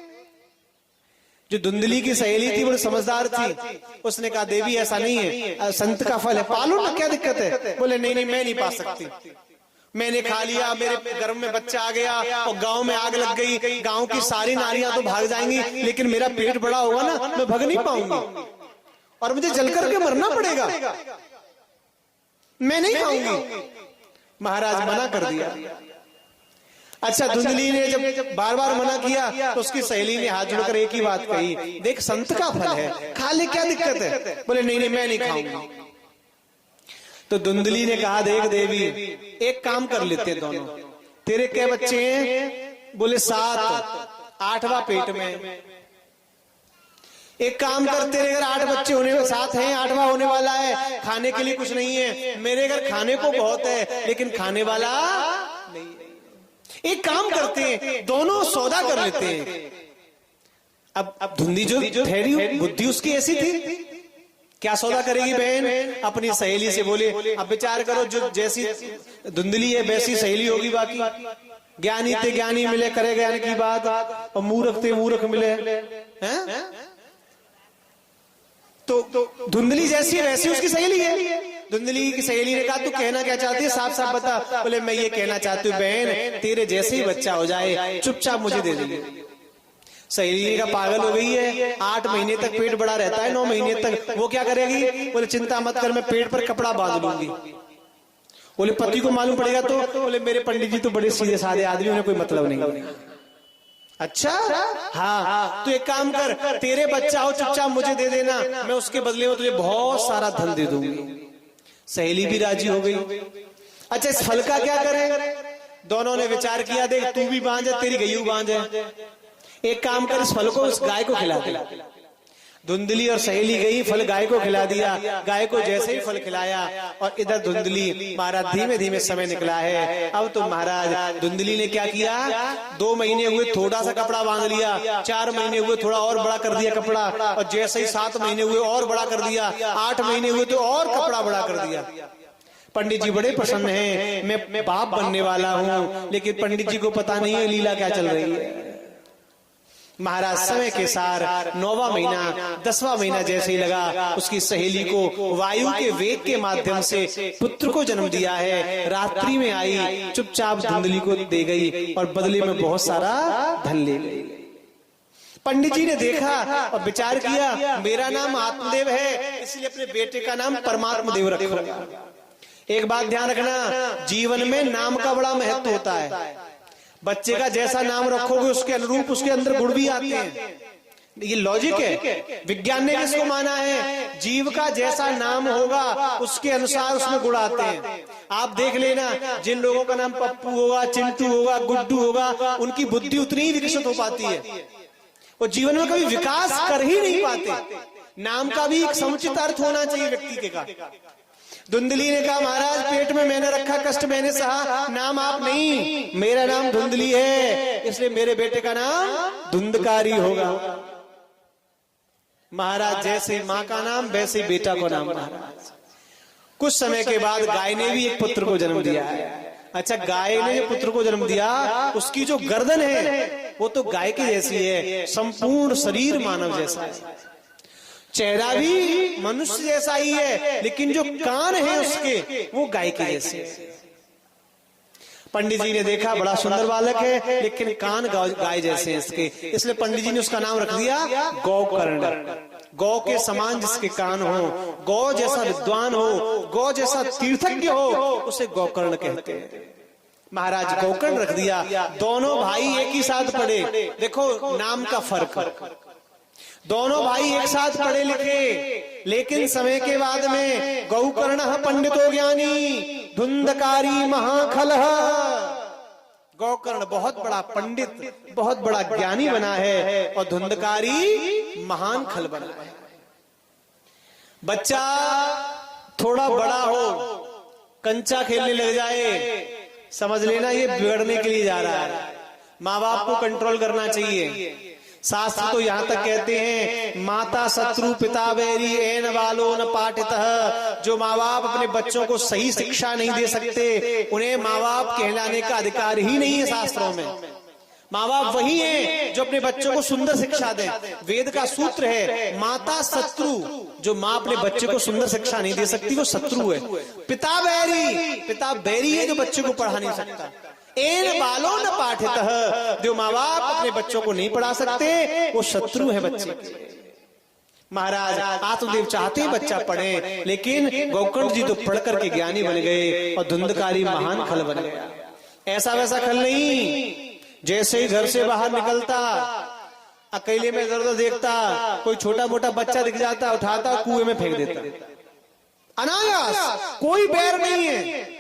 जो धुंधली की सहेली थी वो समझदार थी, उसने कहा देवी ऐसा नहीं है, संत का फल है, पालो ना, क्या दिक्कत है? बोले नहीं नहीं मैं नहीं पा सकती, मैंने खा लिया, मेरे गर्भ में बच्चा आ गया और गांव में आग लग गई, गांव की सारी नारियां तो भाग जाएंगी, लेकिन मेरा पेट बड़ा होगा ना, मैं भाग नहीं पाऊंगी और मुझे जल करके मरना पड़ेगा, मैं नहीं खाऊंगी। महाराज मना कर दिया। अच्छा धुंधली ने जब बार बार मना किया तो उसकी सहेली ने हाथ जोड़कर एक ही बात कही, देख संत का फल है, खा ले, क्या दिक्कत है? बोले नहीं नहीं मैं नहीं खाऊंगी। तो धुंधली ने कहा, देख देवी एक काम कर लेते दोनों, तेरे क्या बच्चे हैं? बोले 7, 8वां पेट में। एक काम कर, तेरे घर 8 बच्चे होने 7 हैं, 8वां होने वाला है, खाने के लिए कुछ नहीं है, मेरे घर खाने को बहुत है लेकिन खाने वाला नहीं है। एक काम करते हैं, दोनों सौदा कर लेते हैं। अब धुंधली जो ठहरी बुद्धि उसकी ऐसी थी, क्या सौदा करेगी बहन? अपनी सहेली से बोले, अब विचार करो, जो जैसी धुंधली है वैसी सहेली होगी बाकी। ज्ञानी थे ज्ञानी मिले, करे ज्ञान की बात, और मूर्ख थे मूर्ख मिले, हैं? तो धुंधली जैसी है वैसी उसकी सहेली है। धुंधली की सहेली ने कहा, तू कहना क्या चाहती है, साफ साफ बता। बोले मैं ये कहना चाहती हूँ बहन, तेरे जैसे ही बच्चा हो जाए चुपचाप मुझे दे दे। सहेली का पागल हो गई है, 8 महीने तक पेट बड़ा रहता है, 9 महीने तक, वो क्या करेगी? बोले चिंता मत कर, मैं पेट पर कपड़ा बांध लूंगी। बोले पति को मालूम पड़ेगा तो? बोले मेरे पंडित जी तो बड़े सीधे साधे आदमी, उन्हें कोई मतलब नहीं। अच्छा हाँ, तो एक काम कर, तेरे बच्चा हो चुपचाप मुझे दे देना, मैं उसके बदले में तुझे बहुत सारा धन दे दूंगी। सहेली भी राजी हो गई। अच्छा इस फल का क्या करें? दोनों ने विचार किया, देख तू भी बांझ है, तेरी गयू बांझ है, एक काम कर, इस फल को उस गाय को खिला दे। धुंधली और सहेली गई, फल गाय को खिला दिया। गाय को जैसे ही फल खिलाया और इधर धुंधली, महाराज धीमे धीमे समय निकला है। अब तो महाराज धुंधली ने क्या किया, 2 महीने हुए थोड़ा सा कपड़ा बांध लिया, 4 महीने हुए थोड़ा और बड़ा कर दिया कपड़ा, और जैसे ही 7 महीने हुए और बड़ा कर दिया, 8 महीने हुए तो और कपड़ा बड़ा कर दिया। पंडित जी बड़े प्रसन्न हैं, मैं बाप बनने वाला हूँ, लेकिन पंडित जी को पता नहीं है लीला क्या चल रही है। महाराज समय के सार 9वां महीना 10वां महीना जैसे ही लगा, उसकी सहेली को वायु के वेग के माध्यम से पुत्र को जन्म दिया है। रात्रि में आई, चुपचाप धुंधली को दे गई और बदले में बहुत सारा धन ले गई। पंडित जी ने देखा और विचार किया, मेरा नाम आत्मदेव है, इसलिए अपने बेटे का नाम परमात्मा देव रखूंगा। एक बात ध्यान रखना, जीवन में नाम का बड़ा महत्व होता है। बच्चे का जैसा नाम रखोगे उसके अनुरूप उसके अंदर गुण भी आते हैं। ये लॉजिक है। विज्ञान ने किसको माना है? जीव का जैसा नाम होगा उसके अनुसार उसमें गुण आते हैं। आप देख लेना, जिन लोगों का नाम पप्पू होगा, चिंटू होगा, गुड्डू होगा, उनकी बुद्धि उतनी ही विकसित हो पाती है। वो जीवन में कभी विकास कर ही नहीं पाते। नाम का भी एक समुचित अर्थ होना चाहिए व्यक्ति के का। धुंधली ने कहा, महाराज पेट में मैंने रखा, कष्ट मैंने सहा, नाम आप नहीं, मेरा नाम धुंधली है, इसलिए मेरे बेटे का नाम धुंधकारी होगा। महाराज जैसे माँ का नाम वैसे बेटा को नाम। महाराज कुछ समय के बाद गाय ने भी एक पुत्र को जन्म दिया है। अच्छा, गाय ने जो पुत्र को जन्म दिया, उसकी जो गर्दन है वो तो गाय की जैसी है, संपूर्ण शरीर मानव जैसा है, चेहरा भी मनुष्य जैसा ही है, लेकिन जो कान है उसके वो गाय के जैसे है। पंडित जी ने देखा बड़ा सुंदर बालक है, लेकिन कान गाय जैसे हैं इसके, इसलिए पंडित जी ने उसका नाम रख दिया गौकर्ण। गौ के समान जिसके कान हो, गौ जैसा विद्वान हो, गौ जैसा तीर्थज्ञ हो, उसे गौकर्ण कहते हैं। महाराज गौकर्ण रख दिया। दोनों भाई एक ही साथ पढ़े, देखो नाम का फर्क। दोनों भाई एक साथ पढ़े लिखे, लेकिन समय के बाद में गौकर्ण पंडितो ज्ञानी धुंधकारी महाखलः। गौकर्ण बहुत बड़ा पंडित, बहुत बड़ा ज्ञानी बना है, और धुंधकारी महान खल बना है। बच्चा थोड़ा बड़ा हो, कंचा खेलने लग जाए, समझ लेना ये बिगड़ने के लिए जा रहा है। माँ बाप को कंट्रोल करना चाहिए। शास्त्र तो यहाँ तक कहते हैं, माता शत्रु पिता वैरी एन बालो न पाठितः। जो माँ बाप अपने बच्चों को सही शिक्षा नहीं दे सकते, उन्हें माँ बाप कहलाने का अधिकार ही नहीं है। शास्त्रों में माँ बाप वही हैं जो अपने बच्चों को सुंदर शिक्षा दें। वेद का सूत्र है, माता शत्रु, जो माँ अपने बच्चे को सुंदर शिक्षा नहीं दे सकती वो शत्रु है। पिता बैरी, पिता बैरी है जो बच्चे को पढ़ा नहीं सकता। एन बालो न पाठितः, जो माँ बाप अपने बच्चों को नहीं पढ़ा सकते वो शत्रु है बच्चे। महाराज आत्मदेव चाहते हैं बच्चा पढ़े, लेकिन गौकर्ण जी तो पढ़ करके ज्ञानी बन गए और धुंधकारी महान खल बन गया। ऐसा वैसा खल नहीं, जैसे ही घर से बाहर निकलता, अकेले में इधर उधर देखता, कोई छोटा मोटा बच्चा दिख जाता, उठाता कुएं में फेंक देता, अनायास, कोई बैर नहीं है।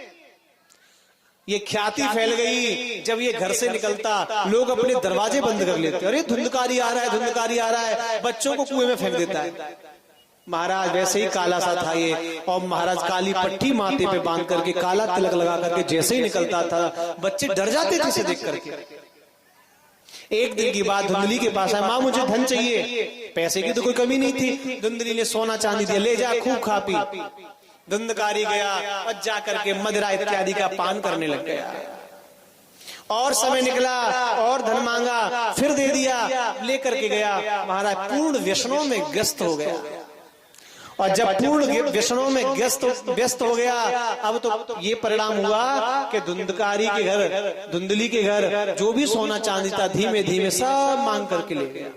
ये ख्याति फैल गई। जब ये घर से निकलता, लोग अपने दरवाजे बंद कर लेते, अरे धुंधकारी आ रहा है, धुंधकारी आ रहा है, बच्चों को कुएं में फेंक देता है। महाराज वैसे ही काला सा था ये, और महाराज काली पट्टी माथे पे बांध करके, काला तिलक लगा करके जैसे ही निकलता था, बच्चे डर जाते थे इसे देख करके। एक दिन की बात, धुंधली के पास आया, माँ मुझे धन चाहिए। पैसे की तो कोई कमी नहीं थी, धुंधली ने सोना चांदी दिया, ले जा खूब खा पी। धुंधकारी गया और जाकर के मदिरा इत्यादि का पान करने लग गया। और समय निकला और धन मांगा, फिर दे दिया, लेकर के गया। महाराज पूर्ण व्यसनों में ग्रस्त हो गया। और जब पूर्ण व्यसनों में व्यस्त हो गया, अब तो ये परिणाम हुआ कि धुंधकारी के घर, धुंधली के घर जो भी सोना चांदी था, धीमे धीमे सब मांग करके ले गया,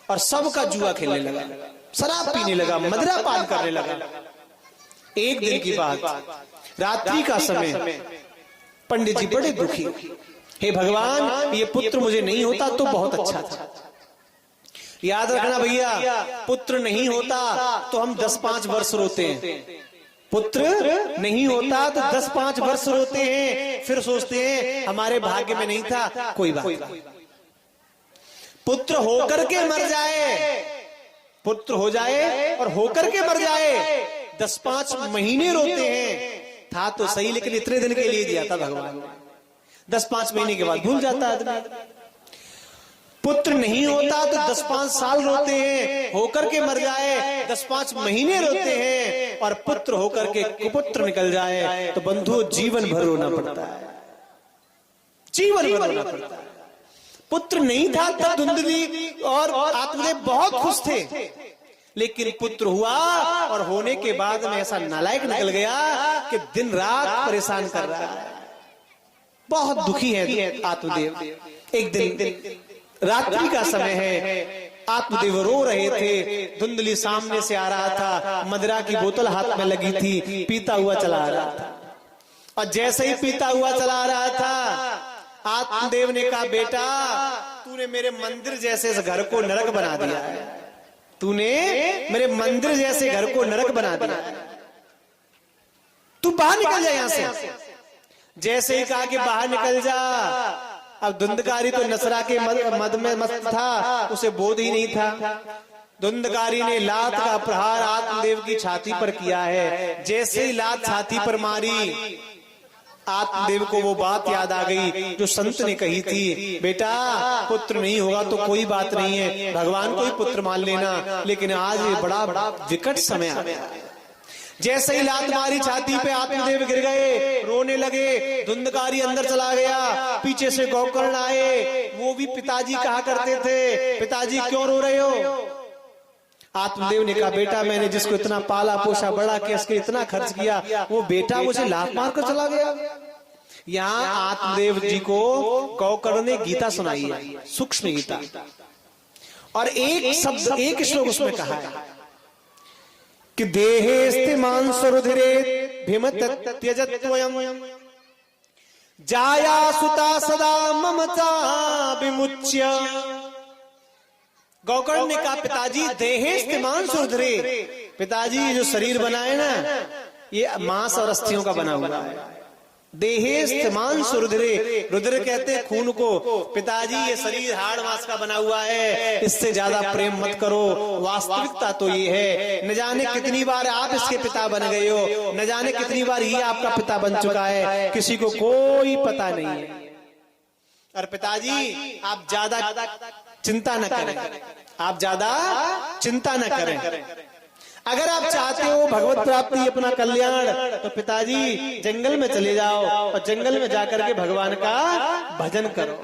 और सबका जुआ खेलने लगा, शराब पीने लगा, मदिरा पान करने लगा। एक दिन की बात, रात्रि का समय, पंडित जी बड़े दुखी, हे भगवान ये पुत्र मुझे नहीं होता तो बहुत अच्छा था। याद रखना भैया, पुत्र नहीं होता तो हम 10-5 वर्ष रोते हैं, पुत्र नहीं होता तो 10-5 वर्ष रोते हैं, फिर सोचते हैं हमारे भाग्य में नहीं था, कोई बात नहीं। पुत्र होकर के मर जाए, पुत्र हो जाए और होकर के मर जाए, 10-5 महीने रोते हैं। था तो सही, लेकिन इतने दिन के लिए दिया था भगवान ने, 10-5 महीने के बाद भूल जाता है। पुत्र नहीं होता तो 10-5 साल रोते हैं, होकर के मर जाए 10-5 महीने रोते हैं, और पुत्र होकर के कुपुत्र निकल जाए तो बंधुओं जीवन भर रोना पड़ता है, जीवन भर रोना पड़ता है। पुत्र नहीं था तब धुंधली और आत्मदेव बहुत खुश थे, लेकिन पुत्र हुआ और होने के बाद में ऐसा नालायक निकल गया कि दिन रात परेशान कर रहा है। बहुत दुखी है आत्मदेव। एक दिन रात्रि का समय है, आत्मदेव रो रहे थे, धुंधली सामने से आ रहा था, मदिरा की बोतल हाथ में लगी थी, पीता हुआ चला आ रहा था। और जैसे ही पीता हुआ चला आ रहा था, आत्मदेव ने कहा बेटा तू तूने मेरे मंदिर जैसे इस घर को नरक बना दिया है, तूने मेरे मंदिर जैसे घर को नरक बना दिया है, तू बाहर निकल जा यहां से। जैसे ही कहा कि बाहर निकल जा, अब धुंधकारी तो नसरा के मद में मस्त था, उसे बोध ही नहीं था। धुंधकारी ने लात का प्रहार आत्मदेव की छाती पर किया है। जैसे ही लात छाती पर मारी, आत्मदेव को वो बात याद आ गई जो संत ने कही थी, बेटा पुत्र नहीं होगा तो कोई बात नहीं है, भगवान को ही पुत्र मान लेना, लेकिन आज ये बड़ा विकट समय आ गया। जैसे ही लात मारी छाती पे, आत्मदेव गिर गए, रोने लगे। धुंधकारी अंदर चला गया, पीछे से गोकर्ण आए, वो भी पिताजी कहा करते थे, पिताजी क्यों रो रहे हो? आत्मदेव ने कहा, बेटा मैंने जिसको इतना पाला पोसा बड़ा किया, इसके इतना खर्च किया, वो बेटा मुझे लात मार कर चला गया। यहाँ आत्मदेव जी को गोकर्ण ने गीता सुनाई है, सूक्ष्म गीता, और एक शब्द, एक श्लोक उसमें कहा है कि देहेस्ते मांसरुधिरे भीमत त्यजत्वयम् जाया सुता सदा ममता विमुच्य। गोकर्ण ने कहा, पिताजी देहेस्ते मांसरुधिरे, पिताजी जो शरीर बना है ना, ये मांस और अस्थियों का बना हुआ है। देहेस्ते मांसरुधिरे, रुधिर कहते हैं खून को। पिताजी ये शरीर हाड़ मांस का बना हुआ है, इससे ज्यादा प्रेम मत करो। वास्तविकता तो ये है, न जाने कितनी बार आप इसके पिता बन गए हो, न जाने कितनी बार ये आपका पिता बन चुका है, किसी को कोई पता नहीं है। और पिताजी आप ज्यादा चिंता न करें, आप ज्यादा चिंता न करें। अगर आप चाहते हो भगवत प्राप्ति, अपना कल्याण, तो पिताजी जंगल में चले जाओ और जंगल में जाकर के भगवान का भजन करो।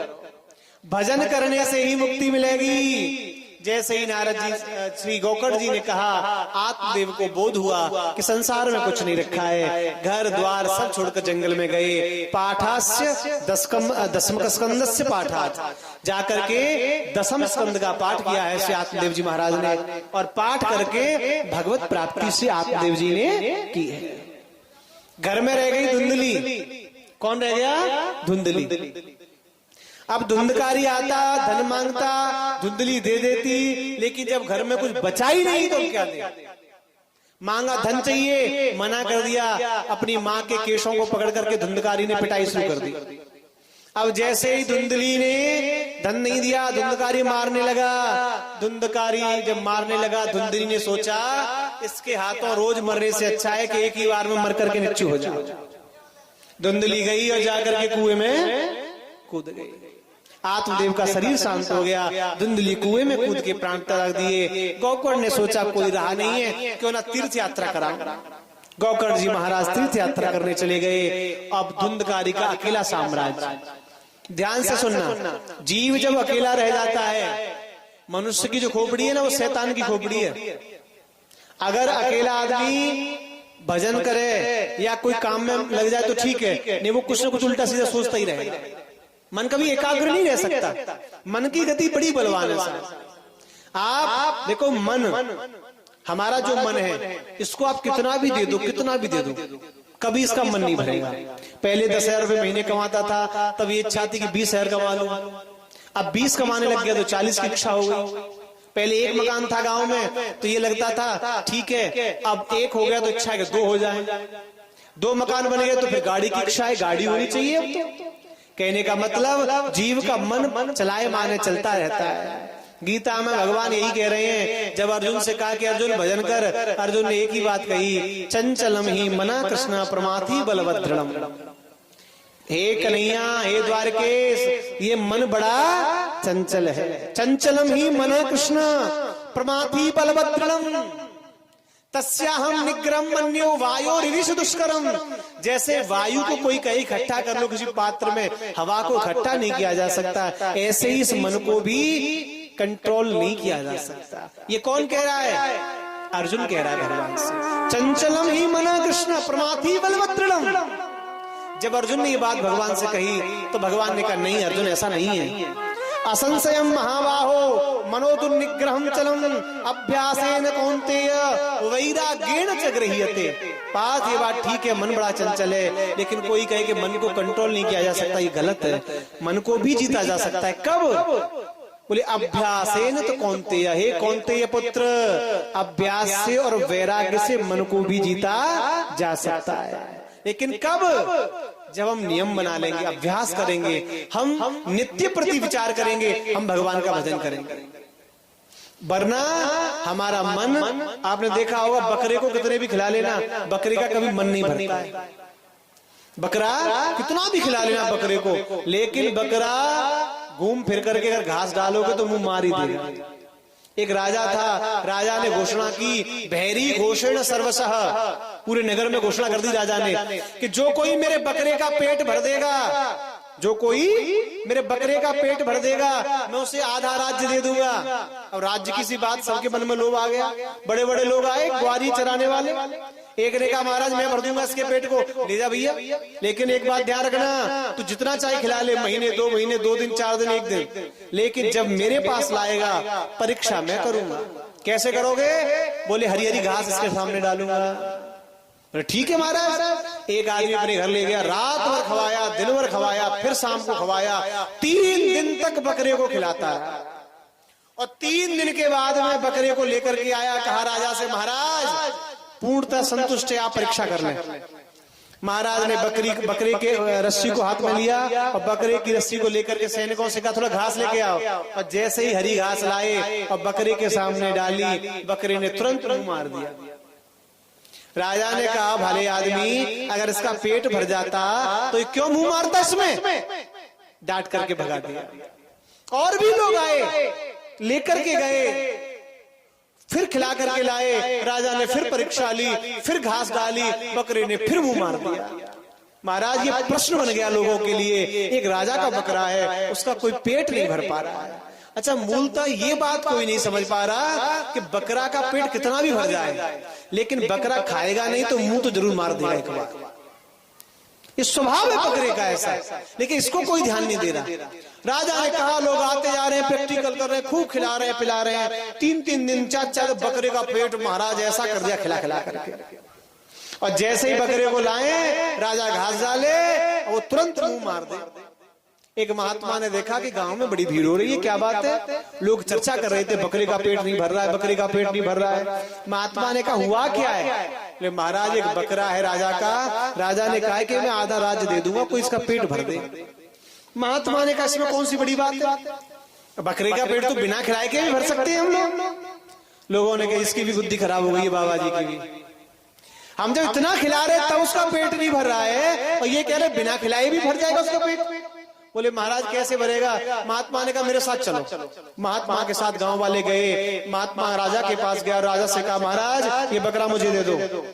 भजन करने से ही मुक्ति मिलेगी। जैसे ही नारद जी, श्री गोकर्ण जी ने कहा, आत्मदेव को बोध हुआ कि संसार में कुछ नहीं रखा है, घर द्वार सब छोड़कर जंगल में गए। पाठास्य दसम स्कंदस्य पाठात, जाकर के दसम स्कंद का पाठ किया है श्री आत्मदेव जी महाराज ने, और पाठ करके भगवत प्राप्ति से आत्मदेव जी ने की है। घर में रह गई धुंधली। कौन रह गया? धुंधली। अब धुंधकारी आता, धन मांगता, धुंधली दे देती, लेकिन जब घर में कुछ बचा ही नहीं तो क्या दे? मांगा धन चाहिए, मना कर दिया। अपनी माँ के केशों को पकड़ करके धुंधकारी ने पिटाई शुरू कर दी। अब जैसे ही धुंधली ने धन नहीं दिया, धुंधकारी मारने लगा। धुंधकारी जब मारने लगा, धुंधली ने सोचा इसके हाथों रोज मरने से अच्छा है कि एक ही बार में मर करके निच्चू हो जाओ। धुंधली गई और जाकर के कुएं में कूद गई। आत्मदेव का शरीर शांत हो गया, धुंधली कुएं में कूद के प्राण त्याग दिए। गोकर्ण ने सोचा कोई रहा नहीं है, क्यों ना तीर्थ यात्रा कराऊं। गोकर्ण जी महाराज तीर्थ यात्रा करने चले गए। अब धुंधकारी का अकेला साम्राज्य। ध्यान से सुनना, जीव जब अकेला रह जाता है, मनुष्य की जो खोपड़ी है ना, वो शैतान की खोपड़ी है। अगर अकेला आदमी भजन करे या कोई काम में लग जाए तो ठीक है, नहीं वो कुछ न कुछ उल्टा सीधा सोचता ही रहेगा। मन कभी एकाग्र नहीं रह सकता। मन की गति बड़ी बलवान है। आप देखो, मन, हमारा जो मन है, इसको आप कितना भी दे दो, कितना भी दे दो, कभी इसका मन नहीं भरेगा। पहले 10,000 रुपए महीने कमाता था, तब ये इच्छा थी कि 20,000 कमा लूं। अब 20 कमाने लग गया तो 40 की इच्छा हो गई। पहले एक मकान था गांव में तो ये लगता था ठीक है, अब एक हो गया तो इच्छा है कि 2 हो जाए। 2 मकान बन गए तो फिर गाड़ी की इच्छा है, गाड़ी होनी चाहिए। अब तो कहने का मतलब जीव का मन चलाए माने चलता रहता है। गीता में भगवान यही कह रहे हैं। जब अर्जुन से कहा कि अर्जुन भजन कर, अर्जुन ने एक ही बात कही, चंचलम ही मना कृष्ण प्रमाथि बलवद्रम। हे कन्हैया, हे द्वारकेश, ये मन बड़ा चंचल है। चंचलम ही मना कृष्ण प्रमाथि बलवद्रम तस्याहम निग्रम मन्यो वायो रिविश दुष्करम। जैसे वायु को कोई कहीं इकट्ठा कर लो किसी पात्र में, हवा को इकट्ठा नहीं किया जा सकता, ऐसे ही इस मन को भी कंट्रोल नहीं किया जा सकता। ये कौन कह रहा है? अर्जुन कह रहा है भगवान से। चंचलम ही मना कृष्ण प्रमाथि बलवद्रम। जब अर्जुन ने ये बात भगवान से कही तो भगवान ने कहा नहीं अर्जुन, ऐसा नहीं है। असंशयम महाबाहो मनोदुर्निग्रहम चलम अभ्यासेन कौन्तेय वैराग्येण च गृह्यते। बात ये बात ठीक है, मन बड़ा चंचल है, लेकिन कोई कहे कि मन को कंट्रोल नहीं किया जा सकता, ये गलत है। मन को भी जीता जा सकता है। कब? बोले अभ्यासेन तो कौन्तेय, हे कौन्तेय पुत्र, अभ्यास से और वैराग्य से मन को भी जीता जा सकता है। लेकिन कब? जब हम नियम बना लेंगे, अभ्यास करेंगे, हम नित्य प्रति विचार करेंगे, हम भगवान का भजन करेंगे। वरना हमारा मन, आपने देखा होगा बकरे को कितने भी खिला लेना, बकरे का कभी मन नहीं भरता है। बकरा कितना भी खिला लेना बकरे को, लेकिन बकरा घूम फिर करके अगर घास डालोगे तो मुंह मार ही देगा। एक राजा था, राजा ने घोषणा की, भैरी घोषण सर्वशः, पूरे नगर में घोषणा कर दी राजा ने कि जो कोई मेरे बकरे का पेट भर देगा, जो कोई मेरे बकरे का पेट भर देगा, मैं उसे आधा राज्य दे दूंगा। अब राज्य की सी बात, सबके मन में लोभ आ गया। बड़े बड़े लोग आए, ग्वारी चराने वाले, एक ने कहा महाराज मैं भर दूंगा इसके पेट को, ले जा भैया, लेकिन एक बात ध्यान रखना, तू जितना चाहे खिला ले, महीने 2 महीने 2 दिन 4 दिन 1 दिन, लेकिन जब मेरे पास लाएगा परीक्षा मैं करूंगा। कैसे करोगे? बोले हरी हरी घास इसके सामने डालूंगा। ठीक है महाराज। एक आदमी अपने घर ले गया, रात भर खवाया, दिन भर खवाया, फिर शाम को खवाया, 3 दिन तक बकरे को खिलाता है। और 3 दिन के बाद में बकरे को लेकर के आया, कहा राजा से महाराज पूर्णतः संतुष्ट है, आप परीक्षा कर लें। महाराज ने बकरे के रस्सी को हाथ में लिया और बकरे की रस्सी को लेकर के सैनिकों से कहा थोड़ा घास लेके आओ, और जैसे ही हरी घास लाए और बकरे के सामने डाली, बकरे ने तुरंत मुंह मार दिया। राजा ने कहा भले आदमी, अगर इसका पेट भर जाता तो ये क्यों मुंह मारता इसमें? डांट करके भगा दिया। और भी लोग आए, लेकर के गए, फिर खिला करके लाए, राजा ने फिर परीक्षा ली, फिर घास डाली, बकरे ने फिर मुंह मार दिया। महाराज ये प्रश्न बन गया लोगों के लिए, एक राजा का बकरा है, उसका कोई पेट नहीं भर पा रहा है। अच्छा, मूलतः ये बात कोई नहीं समझ पा रहा कि बकरा का पेट कितना भी भर जाए, लेकिन बकरा खाएगा नहीं तो मुंह तो जरूर मार देगा एक बार। ये स्वभाव है बकरे का ऐसा, लेकिन इसको कोई ध्यान नहीं दे रहा। राजा ने कहा लोग आते जा रहे हैं, प्रैक्टिकल कर रहे हैं, खूब खिला रहे हैं, पिला रहे हैं, 3-3 दिन 4-4 बकरे का पेट महाराज ऐसा कर दिया खिला खिला करके। और जैसे ही बकरे को लाए, राजा घास डाले, वो तुरंत मुंह मार दे। एक महात्मा ने देखा कि गांव में बड़ी भीड़ हो रही है, क्या बात है? लोग चर्चा कर रहे थे बकरे का पेट नहीं भर रहा है, बकरे का पेट नहीं भर रहा है। महात्मा ने कहा हुआ क्या है? महाराज एक बकरा है राजा का, राजा ने कहा कि मैं आधा राज्य दे दूंगा, कोई इसका पेट भर दे। महात्मा ने कहा इसमें कौन सी बड़ी बात है, बकरे का पेट तो बिना खिलाए के भी भर सकते हैं हम लोग। लोगों ने कहा इसकी भी बुद्धि खराब हो गई है बाबा जी की भी, हम जब इतना खिला रहे तब उसका पेट नहीं भर रहा है, और ये कह रहे बिना खिलाए भी भर जाएगा उसका पेट। बोले महाराज कैसे भरेगा? महात्मा ने कहा मेरे साथ चलो। महात्मा के साथ गांव वाले गए, महात्मा राजा के पास गया, राजा से कहा महाराज ये बकरा मुझे दे दो,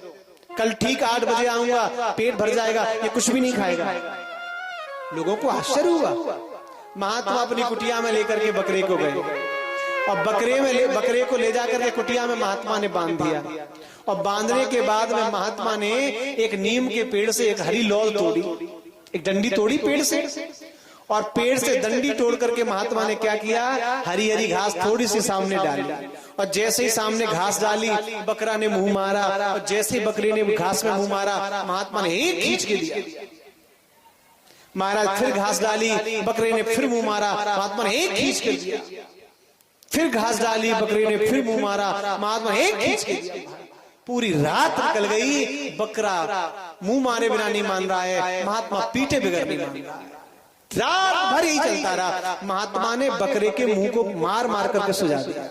कल ठीक 8 बजे आऊंगा, पेट भर जाएगा, ये कुछ भी नहीं खाएगा। लोगों को आश्चर्य हुआ। महात्मा अपनी कुटिया में लेकर के बकरे को गए, और बकरे को ले जाकर के कुटिया में महात्मा ने बांध दिया, और बांधने के बाद में महात्मा ने एक नीम के पेड़ से एक हरी लौल तोड़ी, एक डंडी तोड़ी पेड़ से, और पेड़ से डंडी तोड़ करके महात्मा ने क्या किया, हरी हरी घास थोड़ी सी सामने डाली, और जैसे ही सामने घास डाली बकरा ने मुंह मारा, और जैसे ही बकरी ने घास में मुंह मारा महात्मा ने एक खींच के दिया। महाराज फिर घास डाली, बकरे ने फिर मुंह मारा, महात्मा ने एक खींच के दिया। फिर घास डाली, बकरे ने फिर मुंह मारा, महात्मा ने एक खींच के दिया। पूरी रात निकल गई, बकरा मुंह मारे बिना नहीं मान रहा है, महात्मा पीटे बगैर नहीं मान रहा है। रात भर यही चलता रहा। महात्मा ने बकरे के मुंह को मार मार करके सुझा दिया।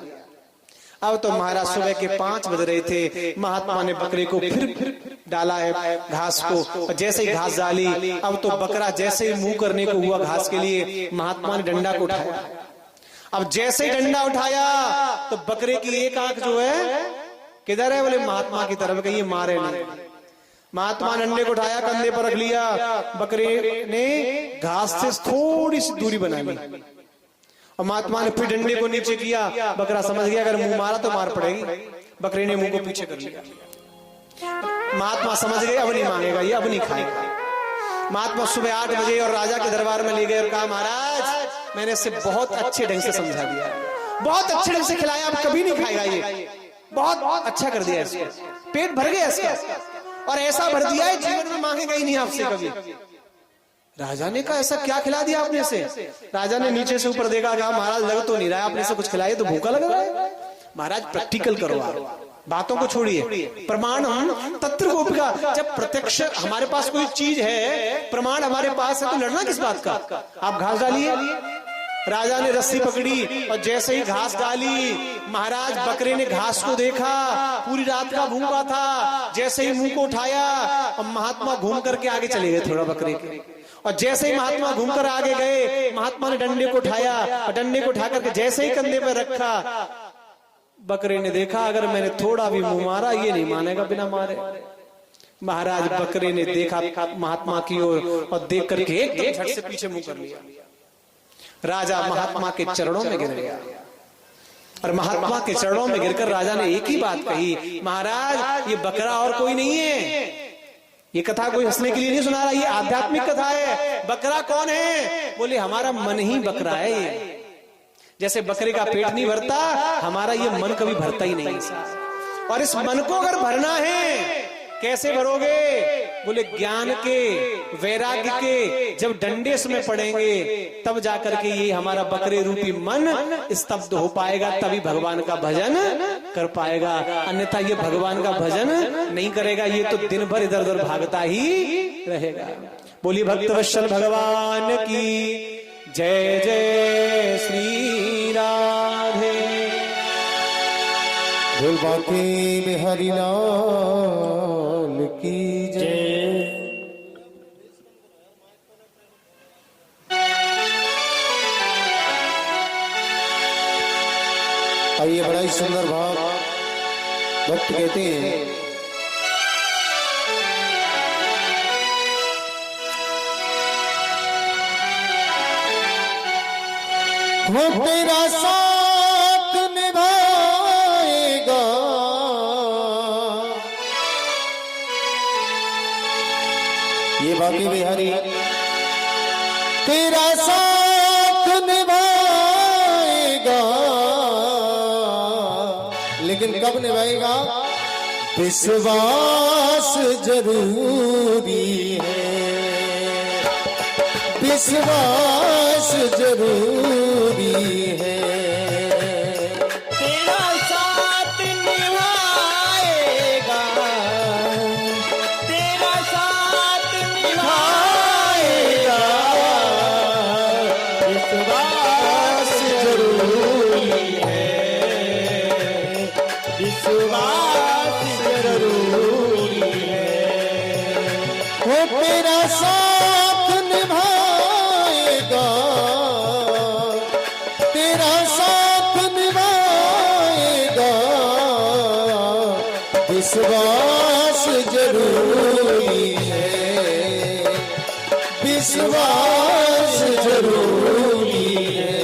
अब तो महाराज सुबह के 5 बज रहे थे, महात्मा ने बकरे को फिर डाला है घास को, और जैसे ही घास डाली, अब तो बकरा जैसे ही मुंह करने को हुआ घास के लिए, महात्मा ने डंडा को उठाया। अब जैसे ही डंडा उठाया तो बकरे की एक आंख जो है किधर है? बोले महात्मा की तरफ, कहीं मारे नहीं। महात्मा ने डंडे को उठाया, कंधे पर रख लिया, बकरे ने घास से थोड़ी सी दूरी बना ली, और महात्मा ने फिर डंडे को नीचे किया। बकरा समझ गया अगर मुंह मारा तो मार पड़ेगी, बकरे ने मुंह को पीछे कर लिया। महात्मा समझ गए अब नहीं मांगेगा ये, अब नहीं खाएगा। महात्मा सुबह 8 बजे और राजा के दरबार में ले गए और कहा महाराज मैंने इसे बहुत अच्छे ढंग से समझा दिया, बहुत अच्छे ढंग से खिलाया, अब कभी नहीं खाएगा ये, बहुत अच्छा कर दिया इसको, पेट भर गया इसका, और ऐसा भर दिया है जीवन में मांगेगा ही नहीं आपसे कभी। राजा ने कहा ऐसा क्या खिला दिया आपने से? राजा ने नीचे से ऊपर देखा, कहा महाराज लग तो नहीं रहा है आपने से कुछ खिलाया, तो भूखा लग रहा है। महाराज प्रैक्टिकल करो, बातों को छोड़िए, प्रमाण हम तत्र गोपिका। जब प्रत्यक्ष हमारे पास कोई चीज है, प्रमाण हमारे पास है, तो लड़ना किस बात का? आप घास डालिए। राजा ने रस्सी पकड़ी और जैसे ही घास डाली, महाराज बकरे ने घास को देखा, पूरी रात का भूखा था, जैसे ही मुंह को उठाया और महात्मा घूम करके आगे चले गए थोड़ा बकरे के। और जैसे ही महात्मा घूमकर आगे गए, महात्मा ने डंडे को उठाया और डंडे को उठा करके जैसे ही कंधे पर रखा, बकरे ने देखा अगर मैंने थोड़ा भी मुंह मारा ये नहीं मानेगा बिना मारे। महाराज बकरे ने देखा महात्मा की ओर और देख करके एकदम झट से पीछे मुंह कर लिया। राजा महात्मा के चरणों में गिर गया और महात्मा के चरणों में गिरकर राजा ने एक ही बात कही, महाराज ये बकरा और कोई नहीं है। ये कथा कोई हंसने के लिए नहीं सुना रहा, ये आध्यात्मिक कथा है। बकरा कौन है? बोले हमारा मन ही बकरा है। ये जैसे बकरे का पेट नहीं भरता, हमारा ये मन कभी भरता ही नहीं। और इस मन को अगर भरना है कैसे भरोगे? बोले ज्ञान के, वैराग्य के जब डंडे में पड़ेंगे तब जाकर के ये हमारा बकरे रूपी मन स्तब्ध हो पाएगा, तभी भगवान का भजन कर पाएगा। अन्यथा ये भगवान का भजन नहीं करेगा, ये तो दिन भर इधर उधर भागता ही रहेगा। बोलिए भक्तवत्सल भगवान की जय जय श्री राधे। बोल बाकी बिहारी लाल की जय। आइए, बड़ा ही सुंदर भाव भक्त कहते हैं, वो तेरा साथ निभाएगा, ये बाकी बिहारी तेरा साथ निभाएगा, लेकिन कब निभाएगा? विश्वास जरूरी है, विश्वास जरूरी है। तेरा साथ निभाएगा, तेरा साथ निभाएगा, विश्वास जरूरी है, विश्वास जरूरी है। वो तेरा साथ निभाएगा, तेरा साथ निभाएगा, विश्वास जरूरी है, विश्वास जरूरी है।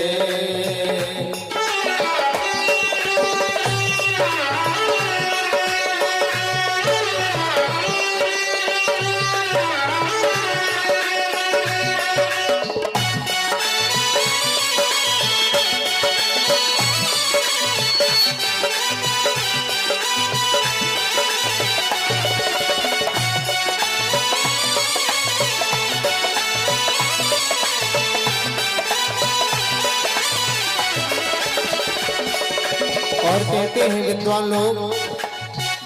और कहते हैं विद्वान लोग,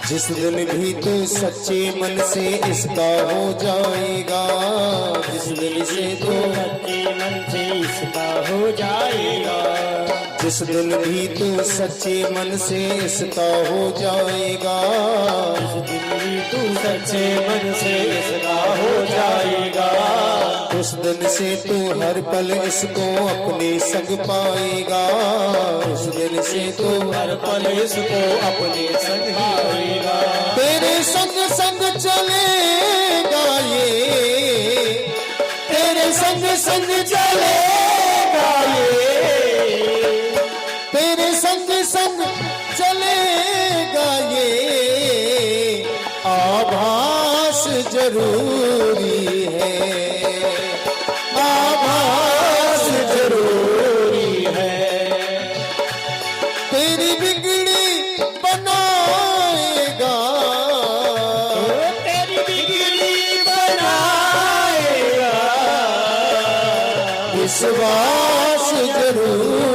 जिस दिन भी तू सच्चे मन से इसका हो जाएगा, जिस दिन से तू सच्चे मन से इसका हो जाएगा, जिस दिन भी तू सच्चे मन से इसका हो जाएगा, जिस दिन भी तू सच्चे मन से इसका हो जाएगा, उस दिन से तू हर पल इसको अपने संग पाएगा, उस दिन से तू हर पल इसको अपने संग पाएगा। तेरे संग संग चलेगा ये, तेरे संग संग चलेगा ये, तेरे संग संग चलेगा ये, आभास जरूरी है, आभास जरूरी है। तेरी बिगड़ी बनाएगा, तेरी बिगड़ी बनाएगा, विश्वास जरूर